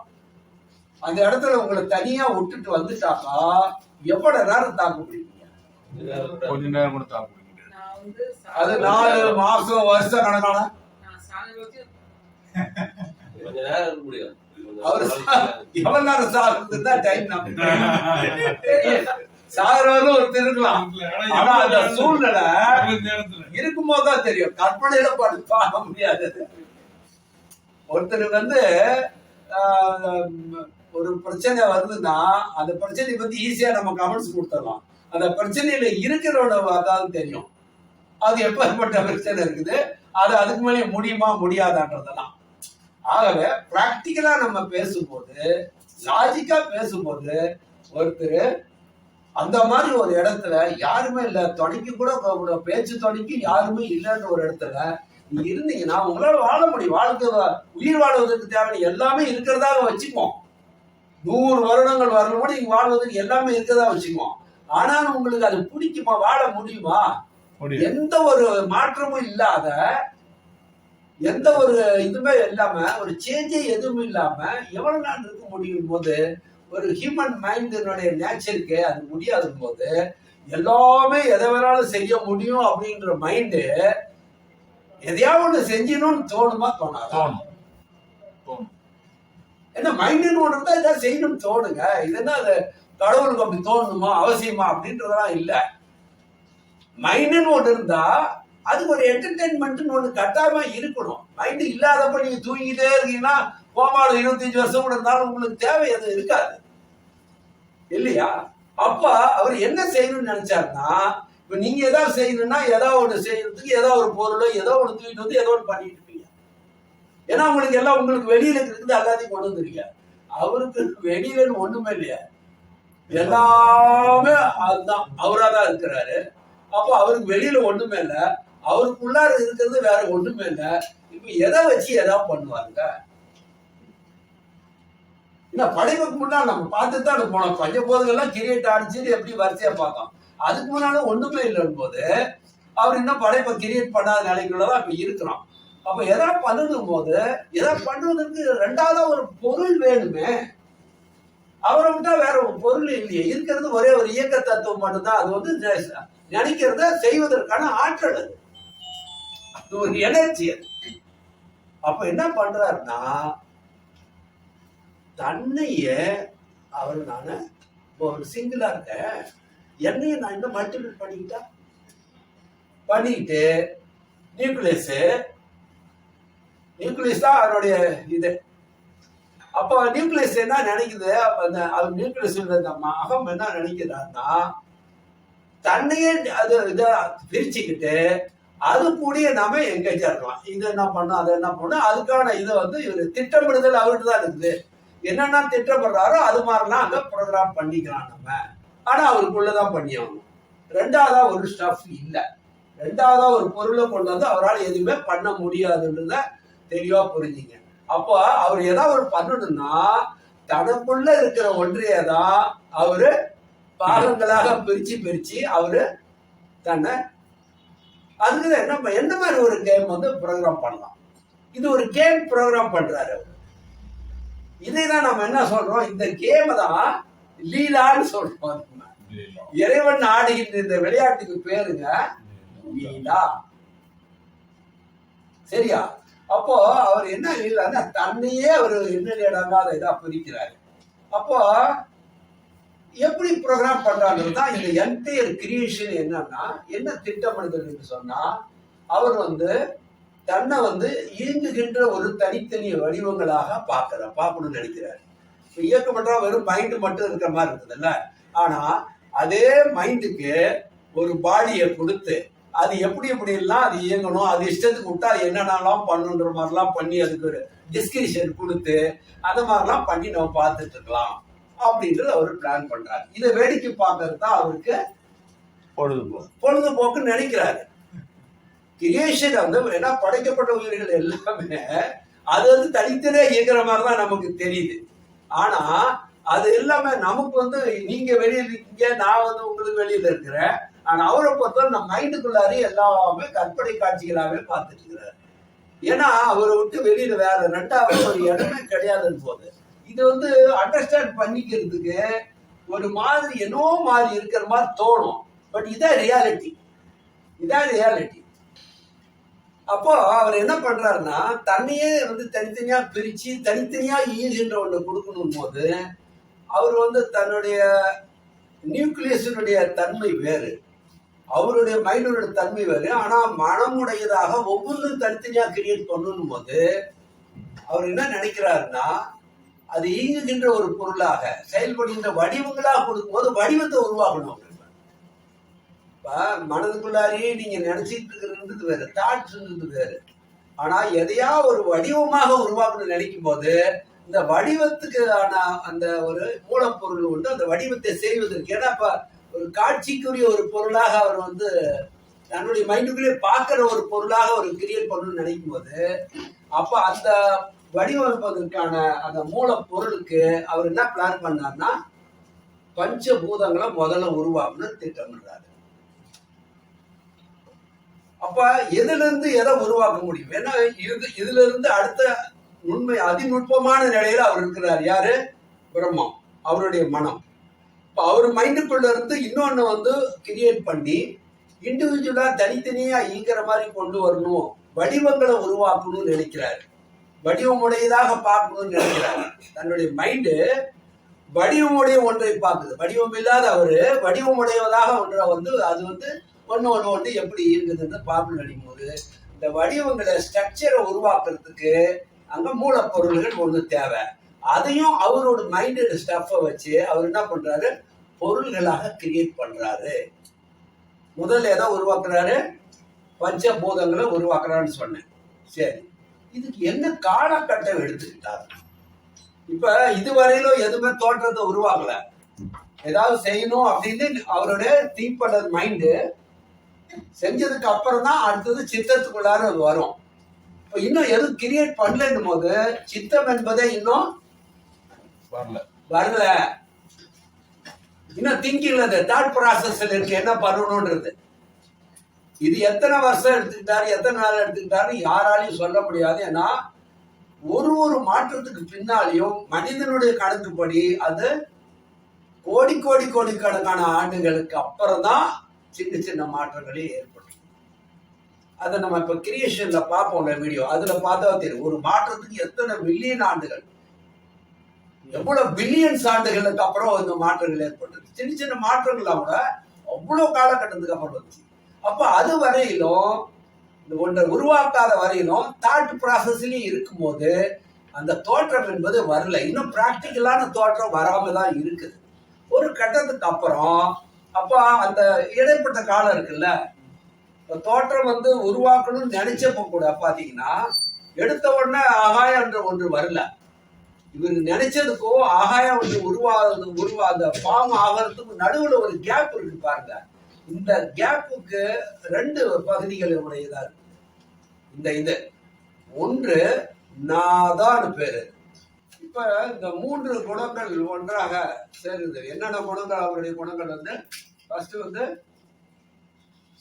அந்த இடத்துல உங்களை தனியா விட்டுட்டு வந்துட்டாக்கா எவ்வளவு நேரம் தாக்கு பிடிப்பீங்க? கொஞ்ச நேரம் கூட தாக்கு பிடிக்க முடியாது. அது 4 மாசம் வருஷம் கணக்கான அவர் எவ்வளவு நேரம் சாகுறது தான் டைம். சாகுறவரும் ஒருத்தர் இருக்கலாம், ஆனா அந்த சூழ்நிலை இருக்கும் போதுதான் தெரியும், கற்பனையில பார்க்க முடியாது. ஒருத்தருக்கு வந்து ஒரு பிரச்சனை வருதுன்னா அந்த பிரச்சனையை பத்தி ஈஸியா நம்ம கமெண்ட்ஸ் கொடுத்துடலாம். அந்த பிரச்சனையில இருக்கிறோட அதாவது தெரியும் அது எப்பேற்பட்ட பிரச்சனை இருக்குது, அது அதுக்கு மேலே முடியுமா முடியாதான்றதெல்லாம். ஆகவே பிராக்டிக்கலா நம்ம பேசும்போது, லாஜிக்கா பேசும்போது, ஒருத்தர் அந்த மாதிரி ஒரு இடத்துல யாருமே இல்லை, துணைக்கு கூட பேச்சு துணைக்கு யாருமே இல்லைன்ற ஒரு இடத்துல நீ இருந்தீங்கன்னா உங்களால வாழ முடியும். வாழ்க்கை உயிர் வாழ்வதற்கு தேவை எல்லாமே இருக்கிறதாக வச்சுக்குவோம். 100 வருடங்கள் வரணும் நீங்க வாழ்வதற்கு எல்லாமே இருக்கிறதா வச்சுக்குவோம். ஆனால் உங்களுக்கு அது பிடிக்குமா, வாழ முடியுமா? எந்த ஒரு மாற்றமும் இல்லாத, எந்த ஒரு இதுவுமே இல்லாம, ஒரு சேஞ்சே எதுவும் இல்லாம எவ்வளவு நாள் இருக்க முடியும் போது, ஒரு ஹியூமன் மைண்டினுடைய நேச்சருக்கு அது முடியாத போது, எல்லாமே எதை வேணாலும் செய்ய முடியும் அப்படின்ற மைண்டு எதையாவது ஒண்ணு செஞ்சணும்னு தோணுமா தோணாதா? என்ன மைண்டுன்னு ஒன்று இருந்தா எதாவது செய்யணும்னு தோணுங்க. இதுன்னா அது கடவுளுக்கு அப்படி தோணுமா அவசியமா அப்படின்றதெல்லாம் இல்லை. மைண்டுன்னு ஒன்று இருந்தா அதுக்கு ஒரு என்டர்டைன்மெண்ட்னு ஒன்று கட்டாயமா இருக்கணும். மைண்டு இல்லாதப்ப நீங்க தூங்கிட்டே இருக்கீங்கன்னா கோமாள 25 வருஷம் கூட இருந்தாலும் உங்களுக்கு தேவை அது இருக்காது இல்லையா? அப்ப அவர் என்ன செய்யணும்னு நினைச்சாருன்னா, இப்ப நீங்க ஏதாவது செய்யணும்னா ஏதாவது ஒண்ணு செய்யறதுக்கு ஏதாவது ஒரு பொருளோ ஏதோ ஒண்ணு தூக்கிட்டு வந்து ஏதோ ஒன்று பண்ணிட்டு இருப்பீங்க. ஏன்னா உங்களுக்கு எல்லாம் உங்களுக்கு வெளியில இருக்குது எல்லாத்தையும் கொண்டு வந்துருக்கீங்க. அவருக்கு வெளியில ஒண்ணுமே இல்லையா, எல்லாமே அதுதான், அவரா தான் இருக்கிறாரு. அப்போ அவருக்கு வெளியில ஒண்ணுமே இல்லை, அவருக்குள்ளார இருக்கிறது வேற ஒண்ணுமே இல்லை. இப்ப எதை வச்சு எதாவது பண்ணுவாங்க? படைப்புக்கு முன்னாள் நம்ம பார்த்துதான் போனோம். பஞ்சபோதங்கள்லாம் கிரியேட் ஆனிச்சுன்னு எப்படி வரிசையா பார்த்தோம். அதுக்கு முன்னால ஒண்ணுமே இல்லைன்னு போது அவர் இன்னும் படைப்பை கிரியேட் பண்ணாத நிலைக்குள்ளதான் இப்ப இருக்கிறோம். அப்ப எதாவது பண்ணணும் போது எதாவது பண்ணுவதற்கு 2வது ஒரு பொருள் வேணுமே. அவரை விட்டா வேற ஒரு பொருள் இல்லையே. இருக்கிறது ஒரே ஒரு இயக்க தத்துவம் மட்டும்தான். அது வந்து நினைக்கிறத செய்வதற்கான ஆற்றல், அது ஒரு எனர்ஜி. அப்ப என்ன பண்றாருன்னா, தன்னைய அவர் நானு ஒரு சிங்கிளா இருக்க என்னையும் நான் இன்னும் மல்டிபிள் பண்ணிக்கிட்டு நியூக்ளியஸ் தான் அவருடைய இது. அப்போ நியூக்ளியஸ் என்ன நினைக்குது, அந்த அவர் நியூக்ளியஸ் அகம் என்ன நினைக்கிறாருன்னா, தன்னையே அது இதை பிரிச்சுக்கிட்டு அது கூடிய நாம எங்கேஜா இருக்கலாம். இது என்ன பண்ணும் அதை என்ன பண்ணும், அதுக்கான இதை வந்து இவர் திட்டமிடுதல் அவர்கிட்ட தான் இருக்குது. என்னென்ன திட்டப்படுறாரோ அது மாதிரிலாம் அங்க ப்ரோக்ராம் பண்ணிக்கலாம் நம்ம. ஆனா அவருக்குள்ளதான் பண்ணி ஆகணும். 2வதா ஒரு ஸ்டஃப் இல்லை, 2வதா ஒரு பொருளை கொண்டு வந்து அவரால் எதுவுமே பண்ண முடியாதுன்றத தெளிவா புரிஞ்சுங்க. அப்போ அவர் ஏதாவது ஒரு பண்ணணும்னா தனக்குள்ள இருக்கிற ஒன்றியதான் அவரு பாகங்களாக பிரிச்சு அவரு தன்னை அதுக்கு என்ன மாதிரி ஒரு கேம் வந்து ப்ரோக்ராம் பண்ணலாம். இது ஒரு கேம் ப்ரோக்ராம் பண்றாரு. இதைதான் நம்ம என்ன சொல்றோம், இந்த கேம் தான் லீலான்னு சொல்றோம். இறைவன் ஆடுகின்ற இந்த விளையாட்டுக்கு பேருங்க லீலா. சரியா? அப்போ அவர் என்ன லீலான்னா தன்னையே அவர் என்ன இதா பிரிக்கிறாரு. அப்போ எப்படி ப்ரோக்ராம் பண்றாங்கிறது தான் இந்த என்டையர் கிரியேஷன். என்னன்னா என்ன திட்டமிடுதல் சொன்னா, அவர் வந்து தன்னை வந்து இயங்குகின்ற ஒரு தனித்தனி வடிவங்களாக பார்க்கணும்னு நினைக்கிறாரு. இயக்கமற்றா வெறும் மைண்டு மட்டும் இருக்கிற மாதிரி இருக்குதுல்ல. ஆனா அதே மைண்டுக்கு ஒரு பாடியை கொடுத்து அது எப்படி எல்லாம் அது இயங்கணும், அது இஷ்டத்துக்கு விட்டா அது என்னென்னலாம் பண்ணுன்ற மாதிரிலாம் பண்ணி அதுக்கு ஒரு டிஸ்கிரிப்ஷன் கொடுத்து அந்த மாதிரிலாம் பண்ணி நம்ம பார்த்துட்டு இருக்கலாம் அப்படின்றது அவர் பிளான் பண்றாரு. இதை வேடிக்கை பார்க்கறது தான் அவருக்கு பொழுதுபோக்குன்னு நினைக்கிறாரு. கிரியேஷன் வந்து ஏன்னா படைக்கப்பட்ட உயிர்கள் எல்லாமே அது வந்து தனித்தனே இயங்குற மாதிரிதான் நமக்கு தெரியுது. ஆனா அது எல்லாமே நமக்கு வந்து நீங்க வெளியில இருக்கீங்க, நான் வந்து உங்களுக்கு வெளியில இருக்கிறேன். ஆனா அவரை பொறுத்தவரை நம்ம மைண்டுக்குள்ளாரே எல்லாமே கற்பனை காட்சிகளாவே பார்த்துட்டு இருக்கிறாரு. ஏன்னா அவரை விட்டு வெளியில வேற ரெண்டாவது ஒரு இடமே கிடையாதுன்னு போது இது வந்து அண்டர்ஸ்டாண்ட் பண்ணிக்கிறதுக்கு ஒரு மாதிரி என்னோ மாதிரி இருக்கிற மாதிரி தோணும். பட் இதான் ரியாலிட்டி, இதான் ரியாலிட்டி. அப்போ அவர் என்ன பண்றாருன்னா தன்னையே வந்து தனித்தனியா பிரிச்சு தனித்தனியா ஈகின்ற ஒண்ணு கொடுக்கணும் போது அவர் வந்து தன்னுடைய நியூக்ளியஸினுடைய தன்மை வேறு, அவருடைய மைண்டோட தன்மை வேறு. ஆனா மனமுடையதாக ஒவ்வொன்றும் தனித்தனியா கிரியேட் பண்ணணும் போது அவர் என்ன நினைக்கிறாருன்னா அது இயங்குகின்ற ஒரு பொருளாக செயல்படுகின்ற வடிவங்களாக கொடுக்கும் போது வடிவத்தை உருவாக்கணும். மனதுக்குள்ளாரியே நீங்க நினைச்சிட்டு இருக்கிறது வேறு, தாட்ஸ்ன்றது வேறு. ஆனா எதையா ஒரு வடிவமாக உருவாக்கணும்னு நினைக்கும் போது இந்த வடிவத்துக்கான அந்த ஒரு மூலப்பொருள் உண்டு. அந்த வடிவத்தை செய்வதற்கு ஏன்னா இப்ப ஒரு காட்சிக்குரிய ஒரு பொருளாக அவர் வந்து தன்னுடைய மைண்டுக்குள்ளே பார்க்கிற ஒரு பொருளாக ஒரு கிரியேட் பண்ணணும்னு நினைக்கும் போது அப்ப அந்த வடிவமைப்பதற்கான அந்த மூலப்பொருளுக்கு அவர் என்ன பிளான் பண்ணார்னா பஞ்சபூதங்களை முதல்ல உருவாக்கணும்னு திட்டமிடுறாரு. அப்ப எதுல இருந்து எதை உருவாக்க முடியும்? ஏன்னா இதுல இருந்து அடுத்த உண்மை அதிநுட்பமான நிலையில அவர் இருக்கிறார். யாரு? பிரம்மம், அவருடைய மனம். இப்ப அவர் மைண்டுக்குள்ள இருந்து இன்னொன்னு வந்து கிரியேட் பண்ணி இண்டிவிஜுவலா தனித்தனியா ஈக்கிற மாதிரி கொண்டு வரணும், வடிவங்களை உருவாக்கணும்னு நினைக்கிறாரு, வடிவமுடையதாக பார்க்கணும்னு நினைக்கிறாரு. தன்னுடைய மைண்டு வடிவமுடைய ஒன்றை பார்க்குது, வடிவம் இல்லாத அவரு வடிவமுடையவதாக ஒன்றை வந்து அது வந்து ஒன்று எப்படி இருக்குதுன்னு பார்க்கணும் நினைக்கும் போது இந்த வடிவங்களை ஸ்ட்ரக்சரை உருவாக்குறதுக்கு அங்க மூலப்பொருள்கள் ஒன்று தேவை. அதையும் அவரோட மைண்டோட ஸ்டஃப்பை வச்சு அவர் என்ன பண்றாரு, பொருள்களாக கிரியேட் பண்றாரு. முதல்ல எதை உருவாக்குறாரு? பஞ்சபூதங்களை உருவாக்குறான்னு சொன்னேன். சரி, இதுக்கு என்ன காலகட்டம் எடுத்துக்கிட்டாரு? இப்ப இதுவரையிலும் எதுவுமே தோற்றத்தை உருவாக்கல, ஏதாவது செய்யணும் அப்படின்னு அவருடைய திங்க் பண்ண மைண்டு செஞ்சதுக்கு அப்புறம் தான் அடுத்தது சித்தத்துக்குள்ளார அது வரும். இப்ப இன்னும் எதுவும் கிரியேட் பண்ணலன்னும் போது சித்தம் என்பதே இன்னும் வரல. இன்னும் திங்கிங்ல தாட் ப்ராசஸ்ல இருக்கு என்ன பண்ணணும்ன்றது. இது எத்தனை வருஷம் எடுத்துக்கிட்டாரு, எத்தனை நாள் எடுத்துக்கிட்டாரு யாராலையும் சொல்ல முடியாது. ஏன்னா ஒரு மாற்றத்துக்கு பின்னாலையும் மனிதனுடைய கணக்குப்படி அது கோடிக்கணக்கான ஆண்டுகளுக்கு அப்புறம் தான் சின்ன சின்ன மாற்றங்களே ஏற்படும். அதை நம்ம இப்ப கிரியேஷன்ல பார்ப்போம்ல வீடியோ, அதுல பார்த்தா தெரியும் ஒரு மாற்றத்துக்கு எத்தனை மில்லியன் ஆண்டுகள், எவ்வளவு பில்லியன்ஸ் ஆண்டுகளுக்கு அப்புறம் இந்த மாற்றங்கள் ஏற்பட்டது. சின்ன சின்ன மாற்றங்கள்லாம் கூட அவ்வளவு காலகட்டத்துக்கு அப்புறம் வந்துச்சு. அப்ப அது வரையிலும் இந்த ஒன்றை உருவாக்காத வரையிலும் தாட் ப்ராசஸ்லயும் இருக்கும் போது அந்த தோற்றம் என்பது வரல. இன்னும் பிராக்டிக்கலான தோற்றம் வராம தான் இருக்குது. ஒரு கட்டத்துக்கு அப்புறம் அப்ப அந்த இடைப்பட்ட காலம் இருக்குல்ல, தோற்றம் வந்து உருவாக்கணும்னு நினைச்சப்ப கூட பாத்தீங்கன்னா எடுத்த உடனே ஆகாயம் என்ற ஒன்று வரல. இவர் நினைச்சதுக்கோ ஆகாயம் ஒன்று அந்த ஃபார்ம் ஆகிறதுக்கு நடுவுல ஒரு கேப் இருக்கு பாருங்க. இந்த கேப்புக்கு ரெண்டு பகுதிகள் உடையதா இருக்கு. இது ஒன்று நாதான் பேரு. இப்ப இந்த மூன்று குணங்கள் ஒன்றாக சேருது. என்னென்ன குணங்கள்? அவருடைய குணங்கள் வந்து ஃபர்ஸ்ட் வந்து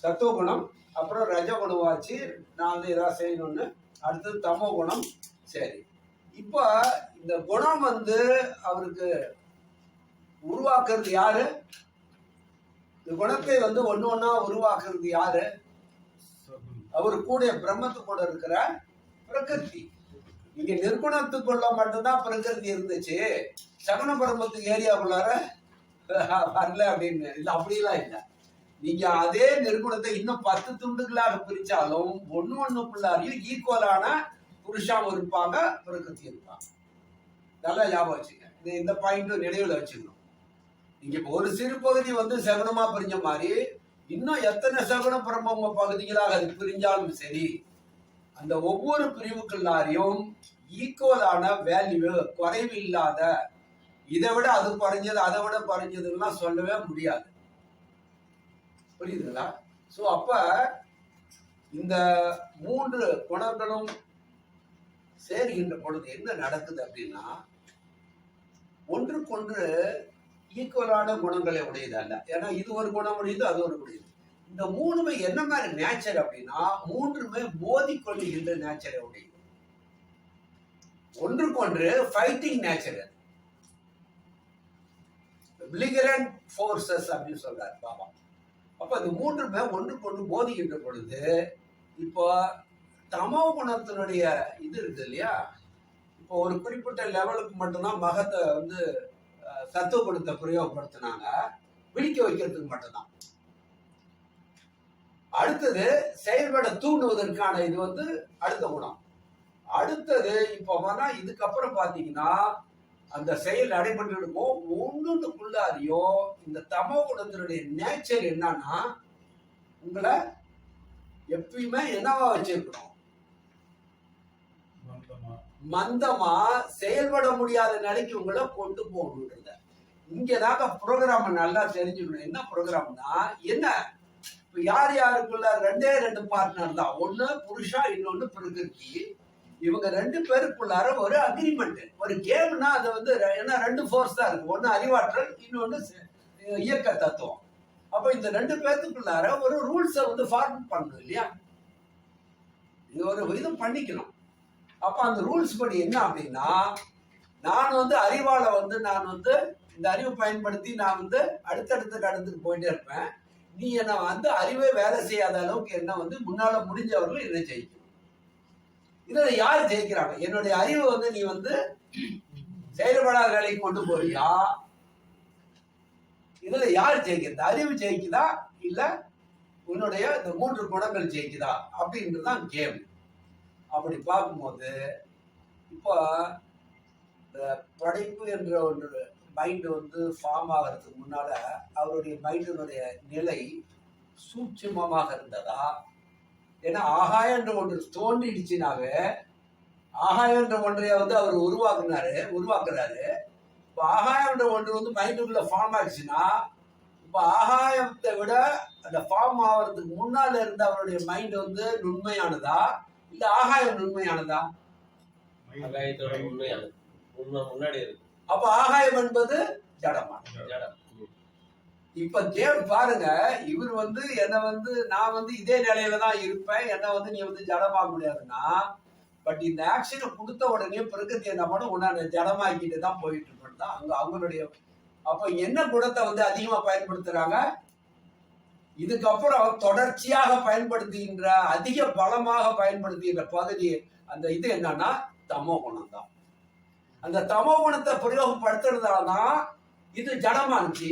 சத்துவ குணம், அப்புறம் ரஜ குணம் ஆச்சு, நான் வந்து ஏதாவது செய்யணும்னு, அடுத்தது தமோ குணம். சரி, இப்ப இந்த குணம் வந்து அவருக்கு உருவாக்குறது யாரு? இந்த குணத்தை வந்து ஒன்னா உருவாக்குறது யாரு? அவரு கூட பிரம்மத்து கூட இருக்கிற பிரகிருதி. இங்க நிர்குணத்துக்குள்ள மட்டும்தான் பிரகிருதி இருந்துச்சு, சகுன பிரம்மத்துக்கு ஏரியாக்குள்ளார வரல அப்படின்னு இல்ல. அப்படிலாம் இல்லை. நீங்க அதே நிர்குணத்தை இன்னும் 10 துண்டுகளாக பிரிச்சாலும் ஒண்ணுக்குள்ளாரையும் ஈக்குவலான புருஷாவும் இருப்பாங்க, பிரகிருதி இருப்பாங்க. நல்லா ஞாபகம் வச்சுங்க. இந்த பாயிண்ட் நினைவுல வச்சுக்கணும். நீங்க இப்போ ஒரு சிறு பகுதி வந்து சகுனமா பிரிஞ்ச மாதிரி இன்னும் எத்தனை சகுன பிரம்ம பகுதிகளாக அது பிரிஞ்சாலும் சரி, அந்த ஒவ்வொரு பிரிவுக்குள்ளாரையும் ஈக்குவலான வேல்யூ, குறைவு இல்லாத, இதை விட அது குறைஞ்சது அதை விட குறைஞ்சதுன்னா சொல்லவே முடியாது. புரியுதுங்களா? சோ அப்ப இந்த மூன்று குணங்களும் சேர்கின்ற பொழுது என்ன நடக்குது அப்படின்னா ஒன்றுக்கொன்று ஈக்குவலான குணங்களை உடையது அல்ல. ஏன்னா இது ஒரு குணம் உடையது, அது ஒரு உடையது. இந்த மூணுமே என்ன மாதிரி நேச்சர் அப்படின்னா மூன்றுமே மோதி கொள்ளுகின்ற நேச்சரை உடையது. ஒன்றுக்கொன்று ஃபைட்டிங் நேச்சர், பிலிகரண்ட் ஃபோர்சஸ் அப்படின்னு சொல்றாரு பாபா. அப்ப இந்த மூன்றுமே ஒன்றுக்கொன்று மோதுகின்ற பொழுது இப்போ தமோ குணத்தினுடைய இது இருக்குது இல்லையா, இப்போ ஒரு குறிப்பிட்ட லெவலுக்கு மட்டும்தான் மகத்தை வந்து சத்துவ குணத்தை பிரயோகப்படுத்தினாங்க, விழிக்க வைக்கிறதுக்கு மட்டும்தான். அடுத்தது செயல்பட தூண்டுவதற்கான இது வந்து அடுத்த குணம். அடுத்தது இப்போ வேணா இதுக்கப்புறம் பாத்தீங்கன்னா அந்த செயல் நடைபெற்று இருக்கும் ஒன்றுக்குள்ளாரியோ இந்த தமோ குணத்தினுடைய நேச்சர் என்னன்னா உங்களை எப்பயுமே என்னவா வச்சிருக்கணும், மந்தமா செயல்பட முடியாத நிலைக்கு உங்களை கொண்டு போகணுன்றத. இங்கதாங்க ப்ரோக்ராம் நல்லா தெரிஞ்சுக்கணும். என்ன ப்ரோக்ராம்னா என்ன, இப்ப யார் யாருக்குள்ள ரெண்டே ரெண்டு பார்ட்னர் தான், ஒண்ணு புருஷா இன்னொன்னு பிரகிருதி. இவங்க ரெண்டு பேருக்குள்ளார ஒரு அக்ரிமெண்ட், ஒரு கேம்னா அது வந்து என்ன ரெண்டு ஃபோர்ஸ் தான் இருக்கு, ஒன்னு அறிவாற்றல் இன்னொன்னு இயக்க தத்துவம். அப்ப இந்த ரெண்டு பேருக்குள்ளார ஒரு ரூல்ஸை வந்து ஃபார்ம் பண்ணணும் இல்லையா, இது ஒரு இது பண்ணிக்கணும். அப்ப அந்த ரூல்ஸ் படி என்ன அப்படின்னா, நான் வந்து அறிவால வந்து நான் வந்து இந்த அறிவை பயன்படுத்தி நான் வந்து அடுத்தடுத்துக்கு போயிட்டே இருப்பேன். நீ என்ன வந்து அறிவே வேலை செய்யாத அளவுக்கு என்ன வந்து முன்னால முடிஞ்சவர்கள் என்ன ஜெயிக்கணும். இதுல யார் ஜெயிக்கிறாங்க, என்னுடைய அறிவை வந்து நீ வந்து செயல்படாத வேலைக்கு கொண்டு போறியா, இதுல யார் ஜெயிக்கிறது, அறிவு ஜெயிக்குதா இல்ல உன்னுடைய இந்த மூன்று குணங்கள் ஜெயிக்குதா அப்படின்றதுதான் கேம். அப்படி பார்க்கும்போது இப்போ படைப்பு என்ற ஒன்று மைண்ட் வந்து ஃபார்ம் ஆகிறதுக்கு முன்னால அவருடைய மைண்டினுடைய நிலை சூட்சுமமாக இருந்ததா, ஏன்னா ஆகாயம் என்ற ஒன்று தோன்றிடுச்சுனாவே ஆகாயம் என்ற ஒன்றைய வந்து அவர் உருவாக்குறாரு. இப்போ ஆகாயம் என்ற ஒன்று வந்து மைண்டுக்குள்ள ஃபார்ம் ஆயிடுச்சுன்னா இப்போ ஆகாயத்தை விட அந்த ஃபார்ம் ஆகிறதுக்கு முன்னால இருந்த அவருடைய மைண்ட் வந்து நுண்மையானதா இல்ல ஆகாயம் நுண்மையானதா? முன்னாடி இருக்கு. அப்ப ஆகாயம் என்பது ஜடமா. இப்ப கேம் பாருங்க, இவர் வந்து என்ன வந்து நான் வந்து இதே நிலையில தான் இருப்பேன், என்ன வந்து நீ வந்து ஜடமாக முடியாதுன்னா, பட் இந்த ஆக்ஷனை கொடுத்த உடனே பிரகிருதி என்ன பண்ண உன்ன ஜடமாக்கிட்டு தான் போயிட்டு இருப்பேன் தான் அங்க அவங்களுடைய. அப்ப என்ன குணத்தை வந்து அதிகமா பயன்படுத்துறாங்க, இதுக்கப்புறம் தொடர்ச்சியாக பயன்படுத்துகின்ற அதிக பலமாக பயன்படுத்துகின்ற பகுதி அந்த இது என்னன்னா தமோ குணம் தான். அந்த தமோ குணத்தை பிரயோகப்படுத்துறதாலதான் இது ஜடமானுச்சு.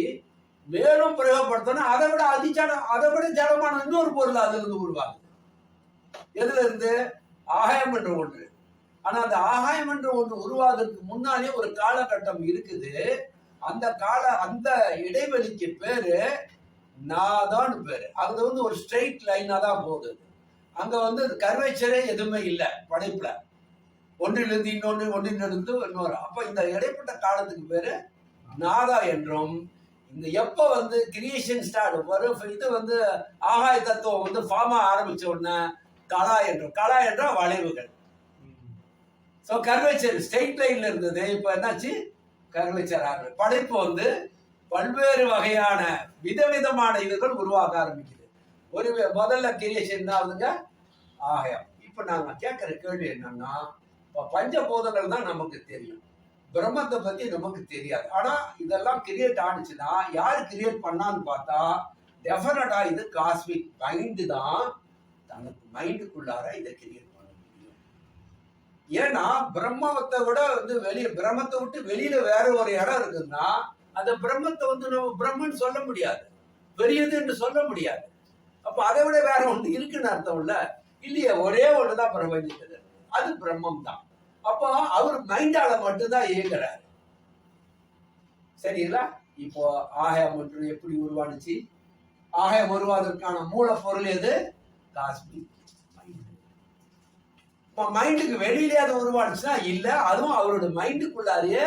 மேலும் பிரயோகப்படுத்தணும் அதை விட ஜடமான இன்னொரு பொருள் அதுல இருந்து உருவாகுது. எதுல இருந்து? ஆகாயம் என்ற ஒன்று. ஆனா அந்த ஆகாயம் என்ற ஒன்று உருவாகிறதுக்கு முன்னாலே ஒரு காலகட்டம் இருக்குது. அந்த இடைவெளிக்கு பேரு நாதான் பேரு. அது வந்து ஒரு ஸ்ட்ரெயிட் லைனா தான் போகுது. அங்க வந்து கர்வேச்சரே எதுவுமே இல்லை படைப்புல. ஒன்றிலிருந்து ஒன்றிலிருந்து இன்னொரு. அப்ப இந்த இடைப்பட்ட காலத்துக்கு பேரு நாதா என்றும், இந்த எப்ப வந்து கிரியேஷன் ஸ்டார்ட் வரும் இது வந்து ஆகாய தத்துவம் வந்து ஃபார்மா ஆரம்பிச்ச உடனே கலா என்ற வளைவுகள். ஸோ கர்வேச்சர் ஸ்ட்ரெயிட் லைன்ல இருந்தது, இப்ப என்னாச்சு கர்வேச்சர் ஆகுது. படைப்பு வந்து பல்வேறு வகையான விதவிதமான இதுகள் உருவாக ஆரம்பிக்குது. ஒரு முதல்ல கிரியேஷன் தான் ஆகுதுங்க ஆகாயம். இப்ப நாங்க கேட்கிற கேள்வி என்னன்னா, பஞ்சபூதங்கள் தான் நமக்கு தெரியும், பிரம்மத்தை பத்தி நமக்கு தெரியாது. ஆனா இதெல்லாம் கிரியேட் ஆனிச்சுன்னா யாரு கிரியேட் பண்ணான்னு பார்த்தா டெஃபினட்டா இது காஸ்மிக் மைண்டு தான் தனக்கு மைண்டுக்குள்ளார இதை கிரியேட் பண்ண முடியும். ஏன்னா பிரம்மத்தை விட வந்து பிரம்மத்தை விட்டு வெளியில வேற ஒரு இடம் இருக்குன்னா அந்த பிரம்மத்தை வந்து நம்ம பிரம்மன்னு சொல்ல முடியாது, பெரியது என்று சொல்ல முடியாது. அப்ப அதை விட வேற ஒன்று இருக்குன்னு அர்த்தம் இல்ல இல்லையே, ஒரே ஒண்ணுதான் பிரபஞ்சத்துக்கு, அது பிரம்மம் தான். அப்போ அவர் மைண்டால மட்டும்தான் இயங்குறாரு. சரிங்களா? இப்போ ஆகாயம் ஒன்று எப்படி உருவானுச்சு? ஆகாயம் உருவாதற்கான மூலப்பொருள் எது? Cosmic mind. இப்போ மைண்டுக்கு வெளியிலே அது உருவானுச்சுன்னா இல்ல, அதுவும் அவரோட மைண்டுக்குள்ளாரையே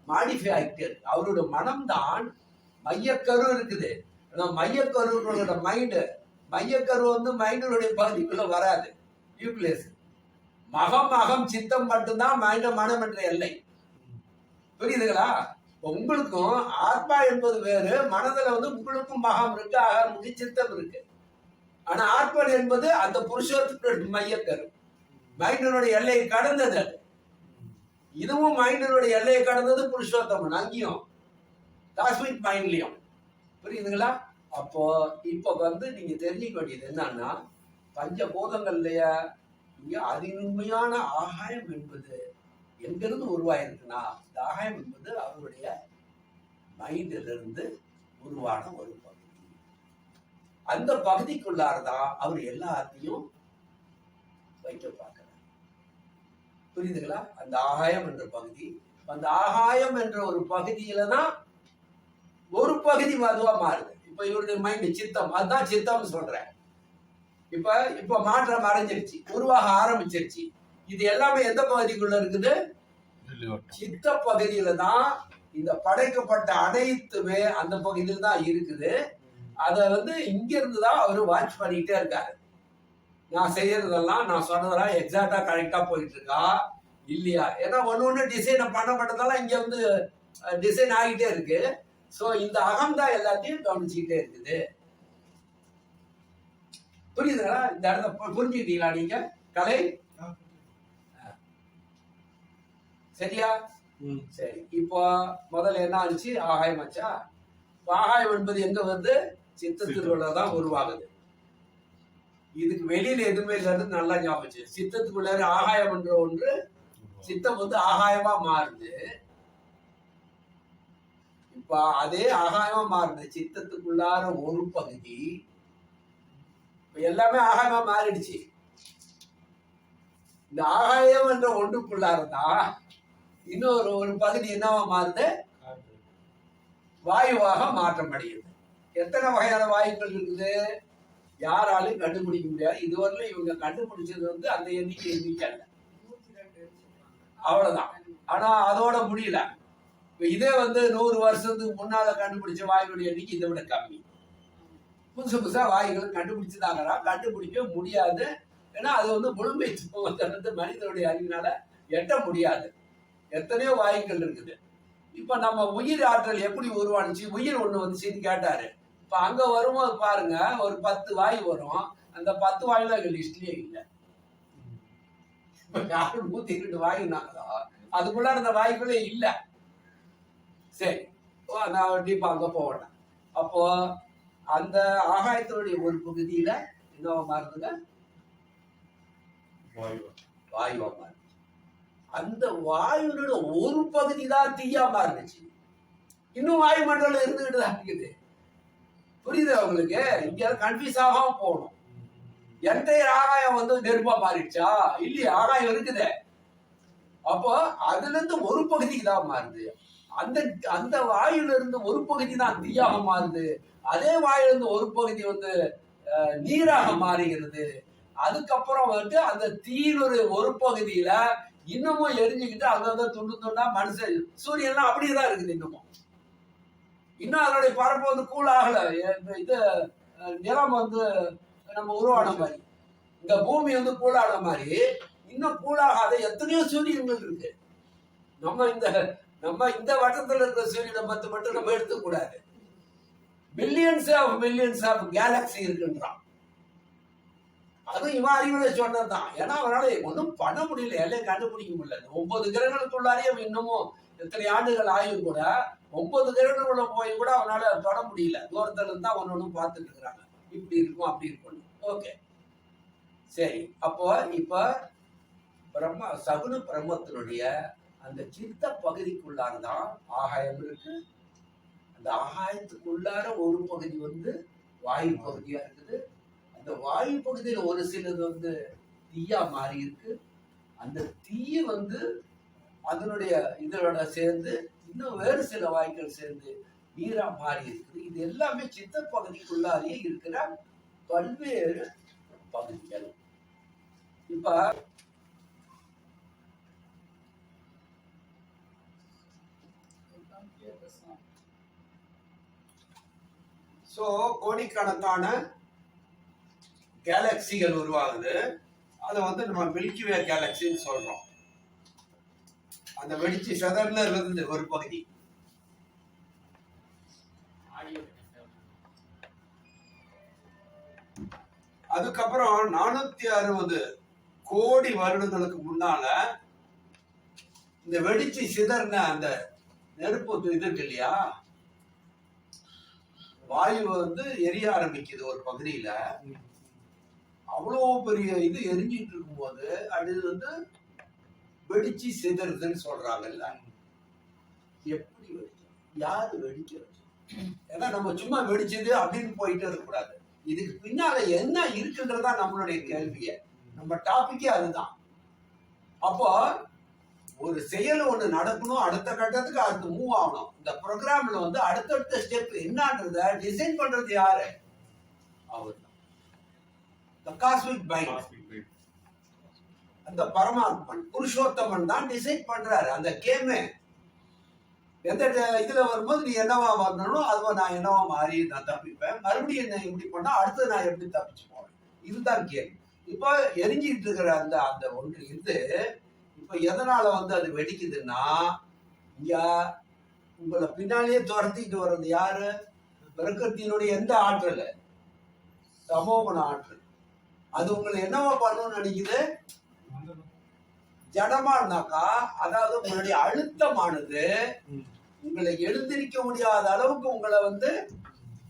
மாடிஃபை ஆகிட்டே இருக்கு. அவரோட மனம் தான் மையக்கரு இருக்குது. மையக்கருவோட மையக்கரு வந்து மைண்டினுடைய பகுதிக்குள்ள வராது, நியூக்ளியஸ். மகம் சித்தம் மட்டும்தான் மனம் என்ற எல்லை. புரியுதுங்களா? உங்களுக்கும் ஆத்மா என்பது வேறு, மனதுல வந்து உங்களுக்கும் மகம் இருக்கு, அகம் இருக்கு, சித்தம் இருக்கு. ஆனா ஆத்மா என்பது அந்த புருஷோத்தம மையக்கரு, மைண்டினுடைய எல்லையை கடந்தது அது. இதுவும் மைண்டினுடைய எல்லையை கடந்தது புருஷோத்தமன், அங்கேயும் காஸ்மிக் மைண்ட்லயும். புரியுதுங்களா? அப்போ இப்ப வந்து நீங்க தெரிஞ்சுக்க வேண்டியது என்னன்னா, பஞ்சபூதங்கள்லய இங்க அதிநுண்மையான ஆகாயம் என்பது எங்கிருந்து உருவாயிருக்குன்னா, இந்த ஆகாயம் என்பது அவருடைய மைண்டிலிருந்து உருவான ஒரு பகுதி. அந்த பகுதிக்குள்ளாரதான் அவர் எல்லாத்தையும் வைக்க பார்க்கிறார். புரியுதுங்களா? அந்த ஆகாயம் என்ற பகுதி, அந்த ஆகாயம் என்ற ஒரு பகுதியில தான் ஒரு பகுதி அதுவா மாறுது. இப்ப இவருடைய மைண்ட் சித்தம், அதுதான் சித்தம் சொல்றேன். இப்ப மாற்றம் அடைஞ்சிருச்சு, உருவாக ஆரம்பிச்சிருச்சு. இது எல்லாமே எந்த பகுதிக்குள்ள இருக்குது? சித்த பகுதியில தான். இந்த படைக்கப்பட்ட அனைத்துமே அந்த பகுதியில தான் இருக்குது. அத வந்து இங்க இருந்துதான் அவரு வாட்ச் பண்ணிட்டே இருக்காரு. நான் செய்யறதெல்லாம், நான் சொன்னதெல்லாம் எக்ஸாக்டா கரெக்டா போயிட்டு இருக்கா இல்லையா? ஏன்னா ஒண்ணு டிசைன் பண்ணப்பட்டதெல்லாம் இங்க வந்து டிசைன் ஆகிட்டே இருக்கு. சோ இந்த அகம் தான் எல்லாத்தையும் கவனிச்சுக்கிட்டே இருக்குது. புரியுதுங்களா? இந்த இடத்த புரிஞ்சுக்கிட்டீங்களா நீங்க? கலை சரியா? சரி. இப்போ முதல்ல என்ன ஆச்சு? ஆகாயம் ஆச்சா? ஆகாயம் என்பது எங்க வந்து சித்தத்துக்குள்ளதான் உருவாகுது. இதுக்கு வெளியில எதுவுமே இல்லாது நல்லா ஞாபகம். சித்தத்துக்குள்ள ஆகாயம் என்ற ஒன்று, சித்தம் வந்து ஆகாயமா மாறுது. இப்ப அதே ஆகாயமா மாறுது சித்தத்துக்குள்ளார ஒரு பகுதி. எல்லாமே ஆகாயமா மாறிடுச்சு. இந்த ஆகாயம் என்ற ஒன்றுக்குள்ளாரதான் இன்னொரு ஒரு பகுதி என்னவா மாறுது? வாயுவாக மாற்றம் அடையுது. எத்தனை வகையான வாயுக்கள் இருக்குது? யாராலும் கண்டுபிடிக்க முடியாது. இதுவரையிலும் இவங்க கண்டுபிடிச்சது வந்து அந்த எண்ணிக்கை அல்ல, அவ்வளவுதான். ஆனா அதோட முடியல. இதே வந்து 100 வருஷத்துக்கு முன்னால கண்டுபிடிச்ச வாயுடைய எண்ணிக்கை இதை விட கம்மி. புதுசு புதுசா வாயுகள் கண்டுபிடிச்சுதாங்கன்னா கண்டுபிடிக்க முடியாது. ஏன்னா அது வந்து முழுமை மனிதனுடைய அறிவினால எட்ட முடியாது. எத்தனையோ வாயுக்கள் இருக்குது. இப்ப நம்ம உயிர் ஆற்றல் எப்படி உருவானுச்சு, உயிர் ஒண்ணு வந்துச்சுன்னு கேட்டாரு. இப்ப அங்க வரும்போது பாருங்க, ஒரு 10 வாயு வரும். அந்த 10 வாயுல எங்க லிஸ்ட்லயே இல்லை. இப்ப யாரு 102 வாயுனாங்களோ அதுக்குள்ள அந்த வாயுக்களே இல்ல. சரி, நான் டீப்பா அங்க போவேன். அப்போ அந்த ஆகாயத்தினுடைய ஒரு பகுதியில என்னவா மாறுதுங்க? வாயுவா மாறுது. அந்த வாயுனோட ஒரு பகுதி தான் தீயா மாறுச்சு. இன்னும் வாயுமண்டலம் இருந்துகிட்டு தான் இருக்குது. புரியுது உங்களுக்கு? இங்க கன்ஃபியூஸ் ஆகாம போகணும். என்டையர் ஆகாயம் வந்து நெருப்பா மாறிடுச்சா? இல்லையா? ஆகாயம் இருக்குது. அப்போ அதுல இருந்து ஒரு பகுதிக்கு தான் மாறுது. அந்த அந்த வாயுல இருந்து ஒரு பகுதி தான் தீயாக மாறுது. அதே வாயுல இருந்து ஒரு பகுதி வந்து நீராக மாறுகிறது. அதுக்கப்புறம் வந்து அந்த தீயினுடைய ஒரு பகுதியில இன்னமும் எரிஞ்சுக்கிட்டு அங்க துண்டு துண்டா மனுஷன் சூரியன்லாம் அப்படியேதான் இருக்குது. இன்னும் அதனுடைய பரப்பு வந்து கூல் ஆகல. இது நிலம் வந்து நம்ம உருவான மாதிரி, இந்த பூமி வந்து கூலான மாதிரி இன்னும் கூலாகாத எத்தனையோ சூரியன்கள் இருக்கு. நம்ம இந்த வட்டத்துல இருக்கிற சூரியனை மட்டும் நம்ம எடுத்துக்க கூடாது. மில்லியன்ஸ் ஆஃப் கேலக்சி இருக்குன்றான். அதுவும் இவன் அறிவுரை சொன்னதுதான். ஏன்னா அவனால ஒன்றும் பண்ண முடியல, எல்லையை கண்டுபிடிக்க முடியல. 9 கிரகங்களுக்குள்ளாரே அவன் இன்னமும் எத்தனை ஆண்டுகள் ஆயும் கூட 9 கிரகங்களுக்குள்ள போய் கூட அவனால தொட முடியல. தூரத்துல இருந்தா ஒன்னு பார்த்துட்டு இருக்கிறாங்க. இப்படி இருக்கும் அப்படி இருக்கும். ஓகே, சரி. அப்போ இப்ப சகுன பிரம்மத்தினுடைய அந்த சித்த பகுதிக்குள்ளாரதான் ஆகாயம் இருக்கு. அந்த ஆகாயத்துக்குள்ளார ஒரு பகுதி வந்து வாயு பகுதியா இருக்குது. அந்த வாயு பகுதியில் ஒரு சிலது வந்து தீயா மாறி இருக்கு. அந்த தீய வந்து அதனுடைய இதோட சேர்ந்து இன்னும் வேறு சில வாயுக்கள் சேர்ந்து நீரா மாறி இருக்குது. இது எல்லாமே சித்த பகுதிக்குள்ளாரியே இருக்கிற பல்வேறு பகுதிகள். இப்ப கோடிக்கணக்கான கேலக்சிகள் உருவாகுது. அதை வந்து நம்ம மில்கிவே கேலக்சின்னு சொல்றோம். அந்த வெடிச்சு செதர்ல இருந்து ஒரு பகுதி அதுக்கப்புறம் 460 கோடி வருடங்களுக்கு முன்னால இந்த வெடிச்சு சிதறின அந்த நெருப்பு இது இருக்கு இல்லையா, வாயு வந்து எரிய ஆரம்பிக்குது ஒரு பகுதியில. அவ்வளோ பெரிய இது எரிஞ்சிட்டு இருக்கும்போது அது வந்து வெடிச்சு சிதறுதுன்னு சொல்றாங்கல்ல. எப்படி வெடிக்கும், யாரு வெடிக்கிறது? ஏன்னா நம்ம சும்மா வெடிச்சது அப்படின்னு போயிட்டு இருக்கக்கூடாது. இதுக்கு பின்னால என்ன இருக்குன்றதா நம்மளுடைய கேள்விய. நம்ம டாபிக்கே அதுதான். அப்போ ஒரு செயல் ஒண்ணு நடக்கணும், அடுத்த கட்டத்துக்கு அடுத்து மூவ் ஆகணும். இந்த ப்ரோக்ராம்ல வந்து அடுத்தடுத்த ஸ்டெப் என்னன்றத டிசைன் பண்றது யாரு? அவர் தான், the cosmic mind. அந்த பரமாத்மன் புருஷோத்தமன் தான் டிசைன் பண்றாரு அந்த கேமே. எந்த இதுல வரும்போது நீ என்னவா வரணும், அதுவா நான் என்னவா மாறி நான் தப்பிப்பேன், மறுபடியும் என்ன இப்படி பண்ணா அடுத்து நான் எப்படி தப்பிச்சு போவேன், இதுதான் கேள்வி. இப்போ எரிஞ்சிட்டு இருக்கிற அந்த அந்த ஒன்று இருந்து இப்ப எதனால வந்து அது வெடிக்குதுன்னா, இங்க உங்களை பின்னாலேயே துரத்திட்டு வர்றது யாரு? பிரகிருத்தினுடைய எந்த ஆற்றல்? தமோகுண ஆற்றல். அது உங்களை என்னவா பண்ணணும்னு நினைக்குது? ஜடமா இருந்தாக்கா, அதாவது உங்களுடைய அழுத்தமானது உங்களை எழுந்திருக்க முடியாத அளவுக்கு உங்களை வந்து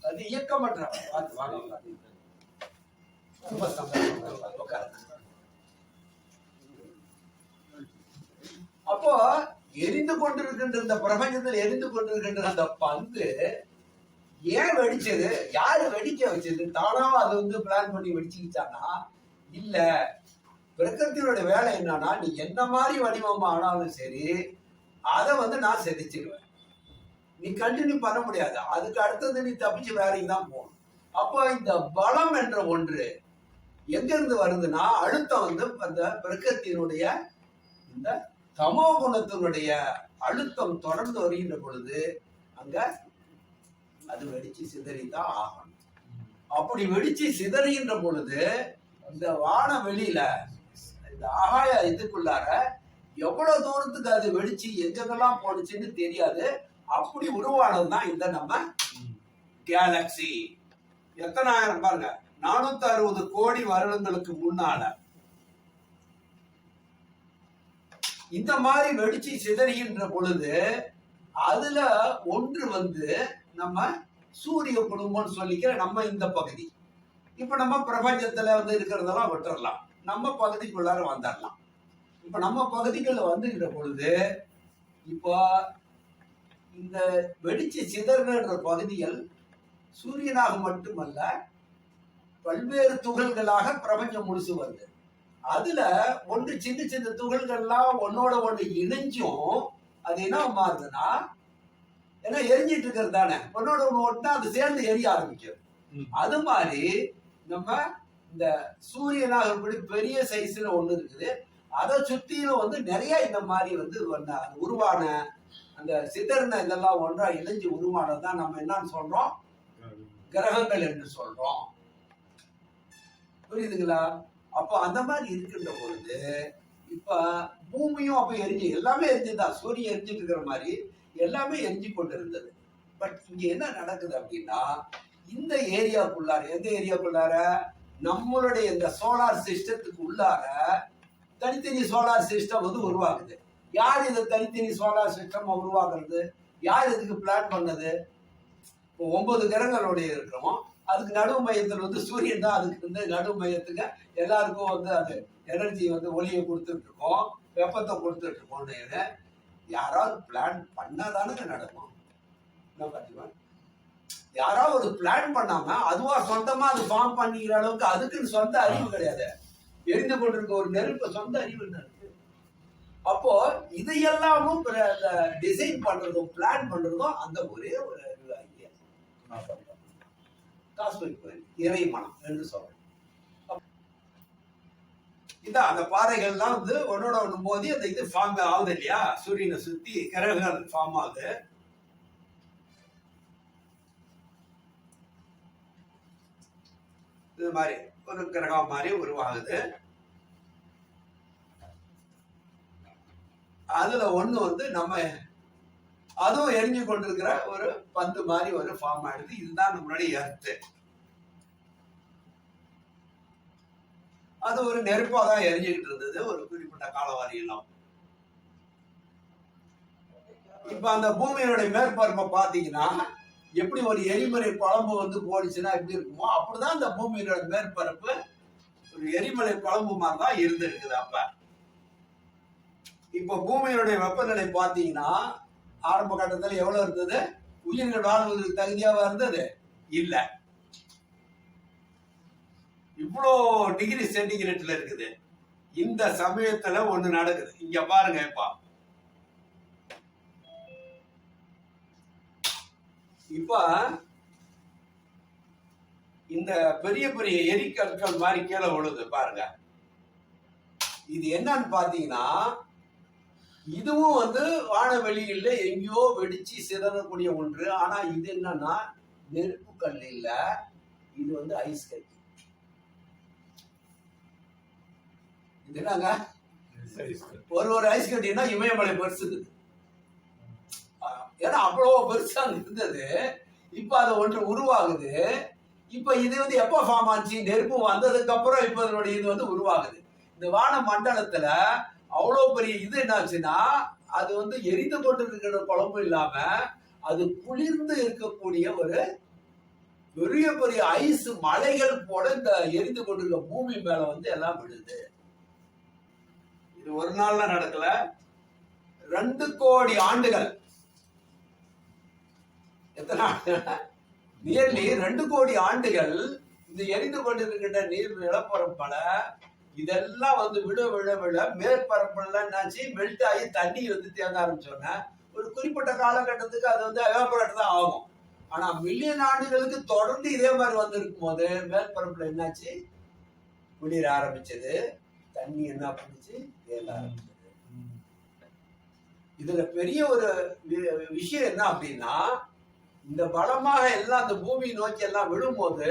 அது இயக்கமற்ற. அப்போ எரிந்து கொண்டிருக்கின்ற இந்த பிரபஞ்சத்தில் எரிந்து கொண்டிருக்கின்ற அந்த பந்து ஏன் வெடிச்சது? யாரு வெடிக்க வச்சது? தானாவா அது வந்து பிளான் பண்ணி வெடிச்சுக்கிட்டானா? இல்ல, பிரகிருத்தியோட வேலை என்னன்னா, நீ என்ன மாதிரி வடிவம் ஆனாலும் சரி அதை வந்து நான் செதிச்சிருவேன். நீ கண்டினியூ பண்ண முடியாது. அதுக்கு அடுத்தது நீ தப்பிச்சு வேலைக்கு தான் போகணும். அப்போ இந்த பலம் என்ற ஒன்று எங்க இருந்து வருதுன்னா, அழுத்தம் வந்து அந்த பிரகிருத்தினுடைய இந்த தமோ குணத்தினுடைய அழுத்தம் தொடர்ந்து வருகின்ற பொழுது அங்க அது வெடிச்சு சிதறிதான் ஆகணும். அப்படி வெடிச்சு சிதறுகின்ற பொழுது இந்த வான வெளியில இந்த ஆகாய இதுக்குள்ளார எவ்வளவு தூரத்துக்கு அது வெடிச்சு எங்கெல்லாம் போனுச்சுன்னு தெரியாது. அப்படி உருவானதுதான் இந்த நம்ம கேலக்சி. எத்தனாயிரம் பாருங்க, 460 கோடி வருடங்களுக்கு முன்னால இந்த மாதிரி வெடிச்சு சிதறுகின்ற பொழுது அதுல ஒன்று வந்து நம்ம சூரிய குடும்பம்னு சொல்லிக்கிற நம்ம இந்த பகுதி. இப்ப நம்ம பிரபஞ்சத்துல வந்து இருக்கிறதெல்லாம் விட்டுறலாம், நம்ம பகுதிக்குள்ளார வந்துடலாம். இப்ப நம்ம பகுதிக்குள்ள வந்துகிற பொழுது இப்போ இந்த வெடிச்சு சிதறுகின்ற பகுதிகள் சூரியனாக மட்டுமல்ல பல்வேறு துகள்களாக பிரபஞ்சம் முழுசு வருது. அதுல ஒன்று சின்ன சின்ன துகள்கள்லாம் ஒன்னோட ஒன்று இணைஞ்சும் அது என்ன மாறுதுன்னா, ஏன்னா எரிஞ்சிட்டு இருக்கிறது தானே, ஒன்னோட ஒன்று ஒட்டினா அது சேர்ந்து எரிய ஆரம்பிக்கும். அது மாதிரி நம்ம இந்த சூரியனாக இப்படி பெரிய சைஸ்ல ஒண்ணு இருக்குது, அதை சுத்திலும் வந்து நிறைய இந்த மாதிரி வந்து உருவான அந்த சிதறின இதெல்லாம் ஒன்றா இணைஞ்சு உருவானதான் நம்ம என்னன்னு சொல்றோம், கிரகங்கள் என்று சொல்றோம். புரியுதுங்களா? அப்போ அந்த மாதிரி இருக்கின்ற பொழுது இப்ப பூமியும் அப்ப எரிஞ்சு எல்லாமே எரிஞ்சுதான், சூரியன் எரிஞ்சிட்டு இருக்கிற மாதிரி எல்லாமே எரிஞ்சு கொண்டு இருந்தது. பட் இங்க என்ன நடக்குது அப்படின்னா, இந்த ஏரியாக்குள்ளார, எந்த ஏரியாக்குள்ளார, நம்மளுடைய இந்த சோலார் சிஸ்டத்துக்கு உள்ளார தனித்தனி சோலார் சிஸ்டம் வந்து உருவாக்குது. யார் இந்த தனித்தனி சோலார் சிஸ்டம் உருவாக்குறது? யார் இதுக்கு பிளான் பண்ணது? இப்போ 9 கிரகங்களுடைய இருக்கிறோம், அதுக்கு நடுவு மையத்தில் வந்து சூரியன் தான் அதுக்கு வந்து நடுவு மையத்துக்கு எல்லாருக்கும் வந்து அது எனர்ஜி வந்து ஒளியை கொடுத்துட்டு இருக்கோம், வெப்பத்தை கொடுத்துட்டு இருக்கோம். யாராவது பிளான் பண்ணாதானே நடக்கும். என்ன பார்த்தீங்கன்னா, யாராவது ஒரு பிளான் பண்ணாம அதுவா சொந்தமா அது ஃபார்ம் பண்ணிக்கிற அளவுக்கு அதுக்குன்னு சொந்த அறிவு கிடையாது. எரிந்து கொண்டிருக்க ஒரு நெருப்பு சொந்த அறிவு இருக்கு. அப்போ இதையெல்லாமும் டிசைன் பண்றதும் பிளான் பண்றதும் அந்த ஒரே ஒரு அறிவு ஐடியா, காஸ்மிக் இறைமனம் என்று சொல்றோம். இதான் அந்த பாறைகள்லாம் வந்து ஒன்னோட ஒண்ணு மோதி அந்த இது ஃபார்ம் ஆகுது இல்லையா, சூரியனை சுத்தி கிரகங்கள் ஃபார்ம் ஆகுது. இது மாதிரி ஒரு கிரகம் மாதிரி உருவாகுது. அதுல ஒண்ணு வந்து நம்ம அதுவும் எரிஞ்சு கொண்டிருக்கிற ஒரு பந்து மாதிரி ஒரு ஃபார்ம் ஆயிடுது. இதுதான் நம்மளுடைய எர்த்து. அது ஒரு நெருப்பா தான் எரிஞ்சுக்கிட்டு இருந்தது ஒரு குறிப்பிட்ட காலவாரியெல்லாம். இப்ப அந்த பூமியினுடைய மேற்பரப்பை பாத்தீங்கன்னா எப்படி ஒரு எரிமலை பழம்பு வந்து போடுச்சுன்னா எப்படி இருக்குமோ அப்படிதான் அந்த பூமியினுடைய மேற்பரப்பு ஒரு எரிமலை பழம்பு மாதிரி தான் இருந்திருக்குது. அப்ப இப்ப பூமியினுடைய வெப்பநிலை பாத்தீங்கன்னா ஆரம்ப கட்டத்துல எவ்வளவு இருந்தது? உயிர்கள் வாழ்வதற்கு தகுதியாவா இருந்தது? இல்ல. இவ்வளோ டிகிரி சென்டிகிரேட்ல இருக்குது. இந்த சமயத்துல ஒண்ணு நடக்குது. இங்க பாருங்க. இப்ப இந்த பெரிய பெரிய எரிக்கற்கள் மாதிரி கீழே விழுது பாருங்க. இது என்னன்னு பாத்தீங்கன்னா இதுவும் வந்து வானவெளியில எங்கேயோ வெடிச்சு சிதறக்கூடிய ஒன்று. ஆனா இது என்னன்னா நெருப்பு கல் இல்ல, இது வந்து ஐஸ் கட்டி. இது என்னங்க? ஒரு ஐஸ் கட்டினா இமயமலை பெருசுது. ஏன்னா அவ்வளவு பெருசா இருந்தது. இப்ப அது ஒன்று உருவாகுது. இப்ப இது வந்து எப்ப ஃபார்ம் ஆச்சு? நெருப்பு வந்ததுக்கு அப்புறம் இப்ப இதனுடைய இது வந்து உருவாகுது. இந்த வான மண்டலத்துல அவ்வளவு பெரிய இது என்னாச்சுன்னா அது வந்து எரிந்து கொண்டு இருக்கிற குழம்பு இல்லாம அது குளிர்ந்து இருக்கக்கூடிய ஒரு பெரிய பெரிய ஐஸ் மலைகள் போல இந்த எரிந்து கொண்டிருக்க பூமி மேல வந்து எல்லாம் விழுது. இது ஒரு நாள்ல நடக்கல, 2 கோடி ஆண்டுகள். எத்தனை? நியர்லி 2 கோடி ஆண்டுகள் இந்த எரிந்து கொண்டிருக்கின்ற நீர் நிலப்பரப்பல இதெல்லாம் வந்து விழ விழ விழ மேற்பரப்புலாம் என்னாச்சு? மெல்ட் ஆகி தண்ணி வந்து தேங்க ஆரம்பிச்சோன்னா ஒரு குறிப்பிட்ட காலகட்டத்துக்கு அது வந்து எவாபரேட் தான் ஆகும். ஆனா மில்லியன் ஆண்டுகளுக்கு தொடர்ந்து இதே மாதிரி வந்திருக்கும் போது மேற்பரப்புல என்னாச்சு? குளிர ஆரம்பிச்சது, தண்ணி என்ன பண்ணுச்சு? தேங்க ஆரம்பிச்சது. இதுல பெரிய ஒரு விஷயம் என்ன அப்படின்னா இந்த பலமாக எல்லாம் அந்த பூமியை நோக்கி எல்லாம் விழும்போது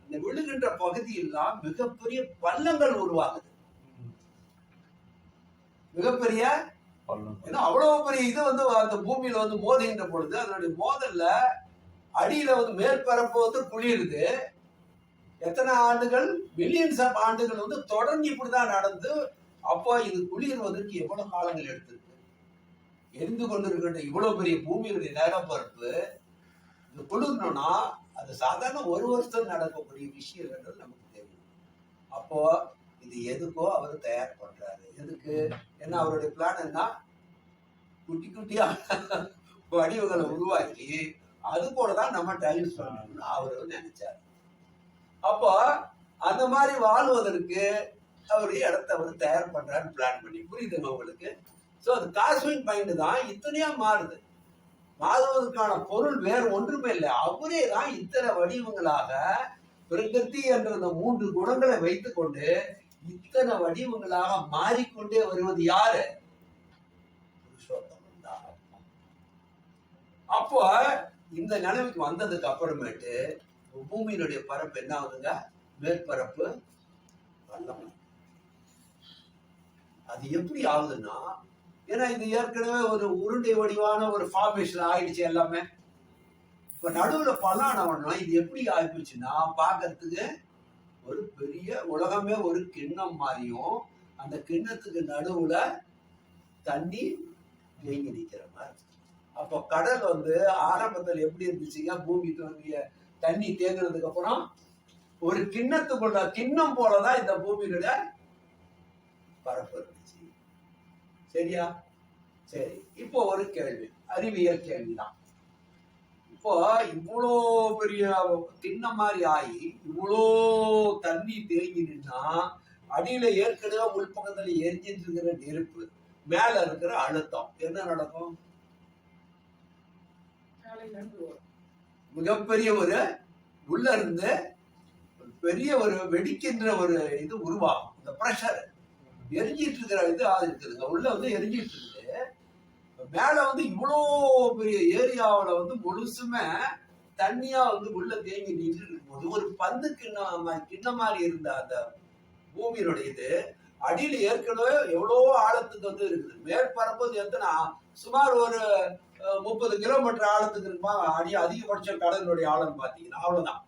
இந்த விழுகின்ற பகுதியெல்லாம் மிகப்பெரிய பள்ளங்கள் உருவாகுது. மிகப்பெரிய ஏன்னா அவ்வளவு பெரிய இது வந்து அந்த பூமியில வந்து மோதுகின்ற பொழுது அதனுடைய மோதல்ல அடியில வந்து மேற்பரப்பு வந்து குளிருது. எத்தனை ஆண்டுகள்? மில்லியன்ஸ் ஆஃப் ஆண்டுகள் வந்து தொடர்ந்து இப்படிதான் நடந்து. அப்போ இது குளிர்வதற்கு எவ்வளவு காலங்கள் எடுத்திருக்கு? எரிந்து கொண்டிருக்கின்ற இவ்வளவு பெரிய பூமியுடைய நிலப்பரப்பு இது குளிரணும்னா அது சாதாரண ஒரு வருஷம் நடக்கக்கூடிய விஷயங்கள் நமக்கு தெரியும். அப்போ இது எதுக்கோ அவர் தயார் பண்றாரு. எதுக்கு? ஏன்னா அவருடைய பிளான் என்ன? குட்டி குட்டியா வடிவுகளை உருவாக்கி அது போலதான் நம்ம டைம் பண்ணணும்னு அவரு நினைச்சாரு. அப்போ அந்த மாதிரி வாழ்வதற்கு அவரு இடத்த அவர் தயார் பண்றாரு பிளான் பண்ணி. புரியுதுங்க உங்களுக்கு? சோ அது காஸ்மிக் மைண்ட் தான் இத்தனையா மாறுது. மாறுவதற்கான பொருள் வேறு ஒன்றுமே இல்லை. அவரே தான் இத்தனை வடிவங்களாக பிரகிருதி என்ற அந்த 3 குணங்களை வைத்துக் கொண்டு இத்தனை வடிவங்களாக மாறிக்கொண்டே வருவது யாரு? புருஷோத்தமன் தான். அப்போ இந்த நிலைமைக்கு வந்ததுக்கு அப்புறமேட்டு பூமியினுடைய பரப்பு என்ன ஆகுதுங்க? மேற்பரப்பு வல்லமை. அது எப்படி ஆகுதுன்னா ஏன்னா இது ஏற்கனவே ஒரு உருண்டை வடிவான ஒரு ஃபார்மேஷன் ஆயிடுச்சு எல்லாமே. இப்ப நடுவுல பல்லானவனா இது எப்படி ஆயிடுச்சுன்னா பாக்கிறதுக்கு ஒரு பெரிய உலகமே ஒரு கிண்ணம் மாதிரியும் அந்த கிண்ணத்துக்கு நடுவுல தண்ணி தேங்கி நிக்கிற மாதிரி. அப்போ கடல் வந்து ஆரம்பத்தில் எப்படி இருந்துச்சுங்க? பூமி தோன்றிய தண்ணி தேங்கினதுக்கு அப்புறம் ஒரு கிண்ணத்துக்குள்ள கிண்ணம் போலதான் இந்த பூமியினுடைய பரப்பு இருந்துச்சு. சரியா? சரி, இப்போ ஒரு கேள்வி, அறிவியல் கேள்விதான். இப்போ இவ்வளோ பெரிய கிண்ணம் மாதிரி ஆகி இவ்வளோ தண்ணி தேங்கி நின்னா அடியில ஏற்கனவே உள்பக்கத்துல எரிஞ்சிட்டு இருக்கிற நெருப்பு, மேல இருக்கிற அழுத்தம் என்ன நடக்கும்? மிகப்பெரிய ஒரு உள்ள இருந்து பெரிய ஒரு வெடிக்கின்ற ஒரு இது உருவாகும். இந்த பிரஷர் எரிஞ்சிட்டு இருக்கிற இது இருக்குதுங்க. உள்ள வந்து எரிஞ்சிட்டு இருக்குது. மேல வந்து இவ்வளோ பெரிய ஏரியாவில வந்து முழுசுமே தண்ணியா வந்து உள்ள தேங்கி நின்று இருக்கும்போது ஒரு பந்து கிண்ண மாதிரி இருந்த அந்த பூமியினுடைய இது அடியில ஏற்கனவே எவ்வளோ ஆழத்துக்கு வந்து இருக்குது. மேற்பரப்பு எத்தனை? சுமார் ஒரு 30 கிலோமீட்டர் ஆழத்துக்கு இருக்குமா? அதிகபட்ச கடலுடைய ஆழம் பாத்தீங்கன்னா அவ்வளவுதான்.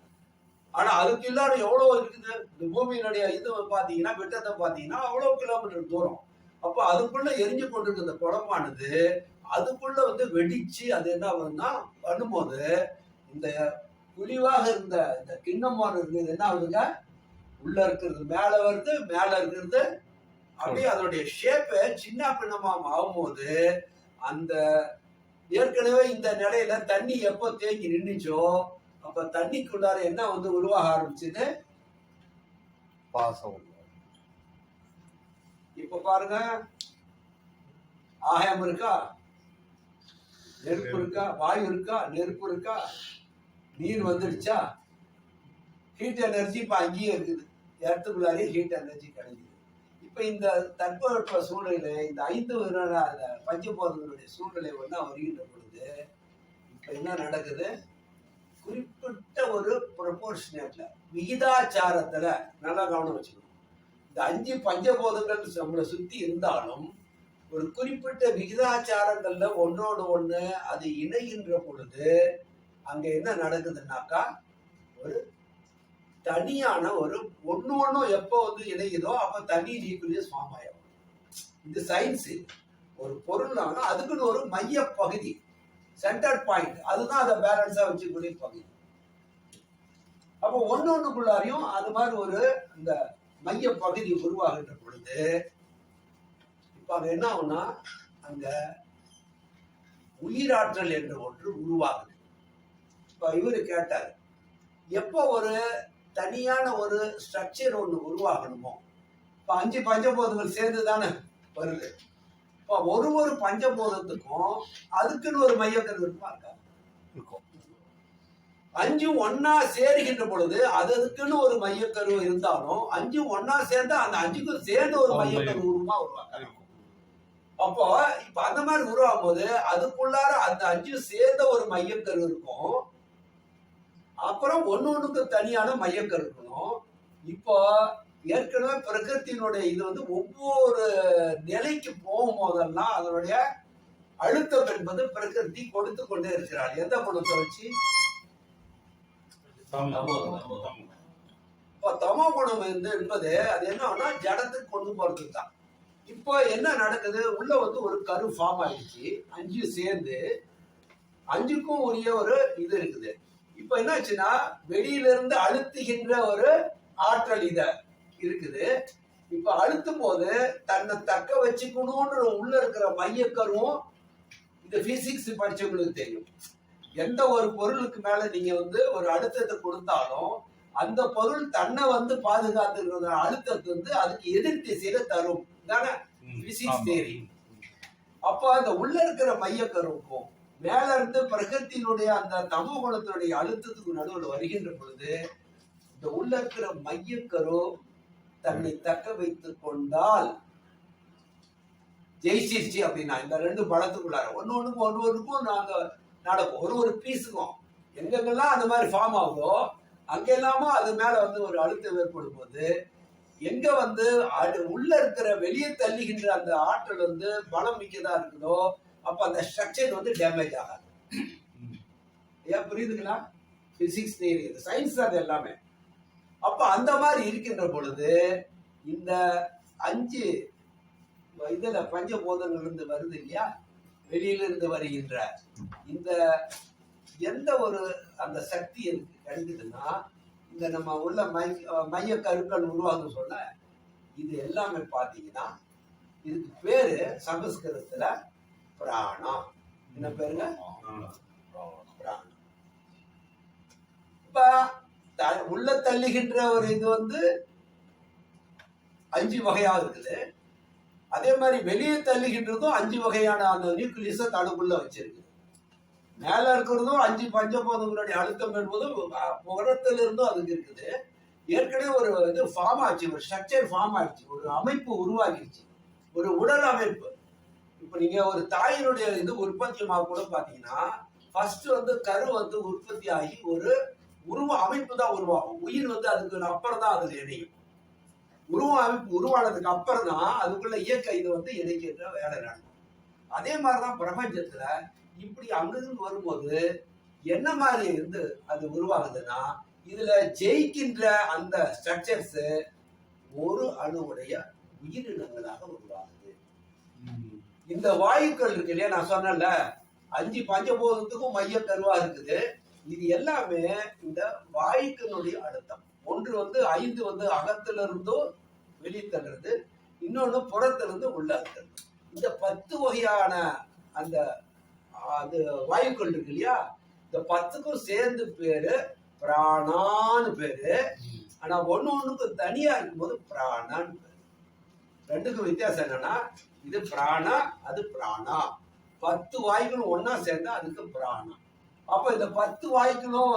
ஆனா அதுக்கு எல்லாரும் எவ்வளவு இருக்குது, இந்த பூமியினுடைய இது பாத்தீங்கன்னா விட்டத்தை பாத்தீங்கன்னா அவ்வளவு கிலோமீட்டர் தூரம். அப்ப அதுக்குள்ள எரிஞ்சு கொண்டிருக்க இந்த குழம்பானது அதுக்குள்ள வந்து வெடிச்சு அது என்ன ஆகுதுன்னா பண்ணும்போது இந்த குழிவாக இருந்த இந்த கிண்ணமான இருக்கிறது என்ன ஆகுதுங்க, உள்ள இருக்கிறது மேல வருது, மேல இருக்கிறது அப்படியே அதனுடைய ஷேப்பை சின்ன பின்னமா ஆகும்போது அந்த ஏற்கனவே இந்த நிலையில தண்ணி எப்போ தேங்கி நின்றுச்சோ அப்ப தண்ணிக்குள்ளார என்ன வந்து உருவாக ஆரம்பிச்சது, பாசம். இப்ப பாருங்க ஆகாயம் இருக்கா, நெருப்பு இருக்கா, வாயு இருக்கா, நெருப்பு இருக்கா, நீர் வந்துடுச்சா, ஹீட் எனர்ஜி இப்ப அங்கேயே இருக்குது, இடத்துக்குள்ளாரே ஹீட் எனர்ஜி கிடைக்குது. இப்ப இந்த தட்பவெப்ப சூழ்நிலை இந்த 5 பஞ்சபூதங்களுடைய சூழ்நிலை ஒன்றா வருகின்ற பொழுது இப்ப என்ன நடக்குது, குறிப்பிட்ட ஒரு ப்ரொபோர்ஷனேட்ல விகிதாச்சாரத்துல நல்லா கவனம் வச்சுக்கணும். இந்த 5 பஞ்சபூதங்கள் நம்மளை சுத்தி இருந்தாலும் ஒரு குறிப்பிட்ட விகிதாச்சாரங்கள்ல ஒன்றோடு ஒண்ணு அது இணைகின்ற பொழுது அங்க என்ன நடக்குதுன்னாக்கா ஒரு தனியான ஒரு ஒண்ணும் எப்போ வந்து இணையுதோ அப்ப தனி நியூக்ளியஸ் ஃபார்ம் ஆகும். இது சயின்ஸ். ஒரு பொருள் அதுக்குன்னு ஒரு மைய பகுதி சென்டர் பாயிண்ட், அதுதான் அதை பேலன்ஸா வச்சுக்கூடிய பகுதி. அப்போ ஒன்னொன்னுக்குள்ளாரையும் அது மாதிரி ஒரு இந்த மைய பகுதி உருவாகின்ற பொழுது இப்ப அங்க என்ன ஆகும்னா அங்க உயிராற்றல் என்ற ஒன்று உருவாகுது. இப்ப இவரு கேட்டார், எப்போ ஒரு தனியான ஒரு ஸ்ட்ரக்சர் ஒன்று உருவாகணுமோ, இப்ப 5 பஞ்சபூதங்கள் சேர்ந்து தானே வருது. இப்ப ஒரு பஞ்சபூதத்துக்கும் அதுக்குன்னு ஒரு மையக்கரு இருக்குமா இருக்கா, இருக்கும். 5 ஒன்னா சேருகின்ற பொழுது அதுக்குன்னு ஒரு மையக்கரு இருந்தாலும் 5 ஒன்னா சேர்ந்தா அந்த 5க்கும் சேர்ந்து ஒரு மையக்கரு உருவாங்க. அப்போ இப்ப அந்த மாதிரி உருவாகும் போது அதுக்குள்ளார அந்த 5 சேர்ந்த ஒரு மையக்கரு இருக்கும், அப்புறம் ஒண்ணுக்கு தனியான மையக்கரு இருக்கணும். இப்போ ஏற்கனவே பிரகிருத்தினுடைய இது வந்து ஒவ்வொரு நிலைக்கு போகும் போதெல்லாம் அதனுடைய அழுத்தம் என்பது பிரகிருதி கொடுத்து கொண்டே இருக்கிறார். எந்த குணத்தை வச்சு, தமோ குணம் என்பது அது என்ன ஜடத்துக்கு கொண்டு போறதுக்கு தான். இப்போ என்ன நடக்குது, உள்ள வந்து ஒரு கரு ஃபார்ம் ஆயிடுச்சு, 5 சேர்ந்து 5க்கும் உரிய ஒரு இது இருக்குது. இப்ப என்னாச்சுன்னா வெளியில இருந்து அழுத்துகின்ற ஒரு ஆற்றல் இத இருக்குது. இப்ப அழுத்தும் போது தன்னை தக்க வச்சுக்கணும்ன்ற உள்ள இருக்கிற மையக்கருவும், இந்த பிசிக்ஸ் படிச்சவங்களுக்கு தெரியும், எந்த ஒரு பொருளுக்கு மேல நீங்க வந்து ஒரு அழுத்தத்தை கொடுத்தாலும் அந்த பொருள் தன்னை வந்து பாதுகாத்துக்கிற அழுத்தத்தை வந்து அதுக்கு எதிர் திசையில தரும் தானே பிசிக்ஸ் தேரி. அப்போ அந்த உள்ள இருக்கிற மையக்கருவுக்கும் மேல இருந்து பிரகிருத்தினுடைய அந்த தமோ குணத்தினுடைய அழுத்தத்துக்கு நடுவில் வருகின்ற பொழுது இந்த உள்ள இருக்கிற மையக்கரு தன்னை தக்க வைத்துக் கொண்டால் ஜெயிச்சிருச்சு அப்படின்னா இந்த 2 படத்துக்குள்ளார ஒன்னொன்னுக்கும் நாங்க நடக்கும். ஒரு பீஸுக்கும் எங்கெங்கெல்லாம் அந்த மாதிரி ஃபார்ம் ஆகுதோ அங்கெல்லாமோ அது மேல வந்து ஒரு அழுத்தம் ஏற்படும் போது எங்க வந்து உள்ள இருக்கிற வெளியே தள்ளுகின்ற அந்த ஆற்றல் வந்து பலம் மிக்கதா இருக்குதோ அப்ப அந்த ஸ்ட்ரக்சர் வந்து டேமேஜ் ஆகாது. ஏன் புரியுதுங்களா, பிசிக்ஸ் தியரி சயின்ஸ் அது எல்லாமே. அப்ப அந்த மாதிரி இருக்கின்ற பொழுது இந்த 5 இதுல பஞ்சபூதங்கள் இருந்து வருது இல்லையா, வெளியிலிருந்து வருகின்ற இந்த எந்த ஒரு அந்த சக்தி எனக்கு கிடைக்குதுன்னா இந்த நம்ம உள்ள மைய கருக்கள் உருவாக சொல்ல இது எல்லாமே பாத்தீங்கன்னா இதுக்கு பேரு சமஸ்கிருதத்துல பிராணம். என்ன பேருங்க, பிராணம். இப்ப உள்ள தள்ளுகின்ற ஒரு இது வந்து 5 வகையா இருக்குது. அதே மாதிரி வெளியே தள்ளுகின்றதும் 5 வகையான அந்த நியூக்ளியஸை தனக்குள்ள வச்சிருக்கு. மேல இருக்கிறதும் 5 பஞ்சபூதங்களுடைய அழுத்தம் என்பதும் புறத்துல இருந்தும் அதுக்கு இருக்குது. ஏற்கனவே ஒரு இது ஃபார்ம் ஆச்சு, ஒரு ஸ்ட்ரக்சர் ஃபார்ம் ஆயிடுச்சு, ஒரு அமைப்பு உருவாகிடுச்சு, ஒரு உடல் அமைப்பு. இப்ப நீங்க ஒரு தாயினுடைய இது உற்பத்தியமாக கூட பாத்தீங்கன்னா ஃபர்ஸ்ட் வந்து கரு வந்து உற்பத்தி ஆகி ஒரு உருவ அமைப்பு தான் உருவாகும். உயிர் வந்து அதுக்கு அப்புறம் தான் அதுல இணையும். உருவ அமைப்பு உருவானதுக்கு அப்புறம் தான் அதுக்குள்ள இயக்க இது வந்து இணைக்கின்ற வேலை நடக்கும். அதே மாதிரிதான் பிரபஞ்சத்துல இப்படி அங்கிருந்து வரும்போது என்ன மாதிரி இருந்து அது உருவாகுதுன்னா இதுல ஜெயிக்கின்ற அந்த ஸ்ட்ரக்சர்ஸ் ஒரு அணுவுடைய உயிரினங்களாக உருவாகுது. இந்த வாயுக்கள் இருக்கு இல்லையா, நான் சொன்னேன்ல 5 பஞ்சபூதத்துக்கும் மைய கருவா இருக்குது. இது எல்லாமே இந்த வாயுக்களுடைய அழுத்தம். ஒன்று 5 அகத்துல இருந்தும் வெளியே தள்ளுறது, இன்னொன்னு புறத்திலிருந்து உள்ள இருக்கிறது. இந்த 10 வகையான அந்த அது வாயுக்கள் இருக்கு இல்லையா, இந்த 10க்கும் சேர்ந்து பேரு பிராணான்னு பேரு. ஆனா ஒண்ணுக்கு தனியா இருக்கும்போது பிராணான்னு பேரு. ரெண்டுக்கும் வித்தியாசம் என்னன்னா, இது பிராணா, அது பிராணா. 10 வாயுக்களும் ஒன்னா சேர்ந்தா அதுக்கு பிராணா. அப்ப இந்த 10 வாயுக்களும்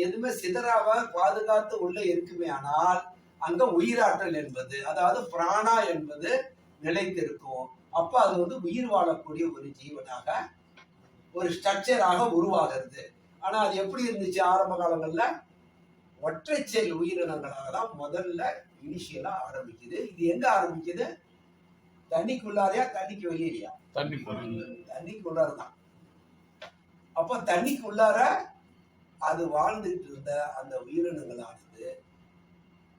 எதுவுமே சிதறாம பாதுகாத்து உள்ள இருக்குமே, ஆனால் அங்க உயிராற்றல் என்பது, அதாவது பிராணா என்பது நிலைத்திருக்கும். அப்ப அது உயிர் வாழக்கூடிய ஒரு ஜீவனாக, ஒரு ஸ்ட்ரக்சராக உருவாகிறது. ஆனா அது எப்படி இருந்துச்சு ஆரம்ப காலங்கள்ல? ஒற்றை செல் உயிரினங்களாக தான் முதல்ல இனிஷியலா ஆரம்பிக்குது. இது எங்க ஆரம்பிக்குது? தண்ணிக்குள்ளாரையா தண்ணிக்கு வெளியிலையா? தண்ணிக்குள்ளாரதான். அப்ப தண்ணிக்குள்ளார அது வாழ்ந்துட்டு இருந்த அந்த உயிரினங்களானது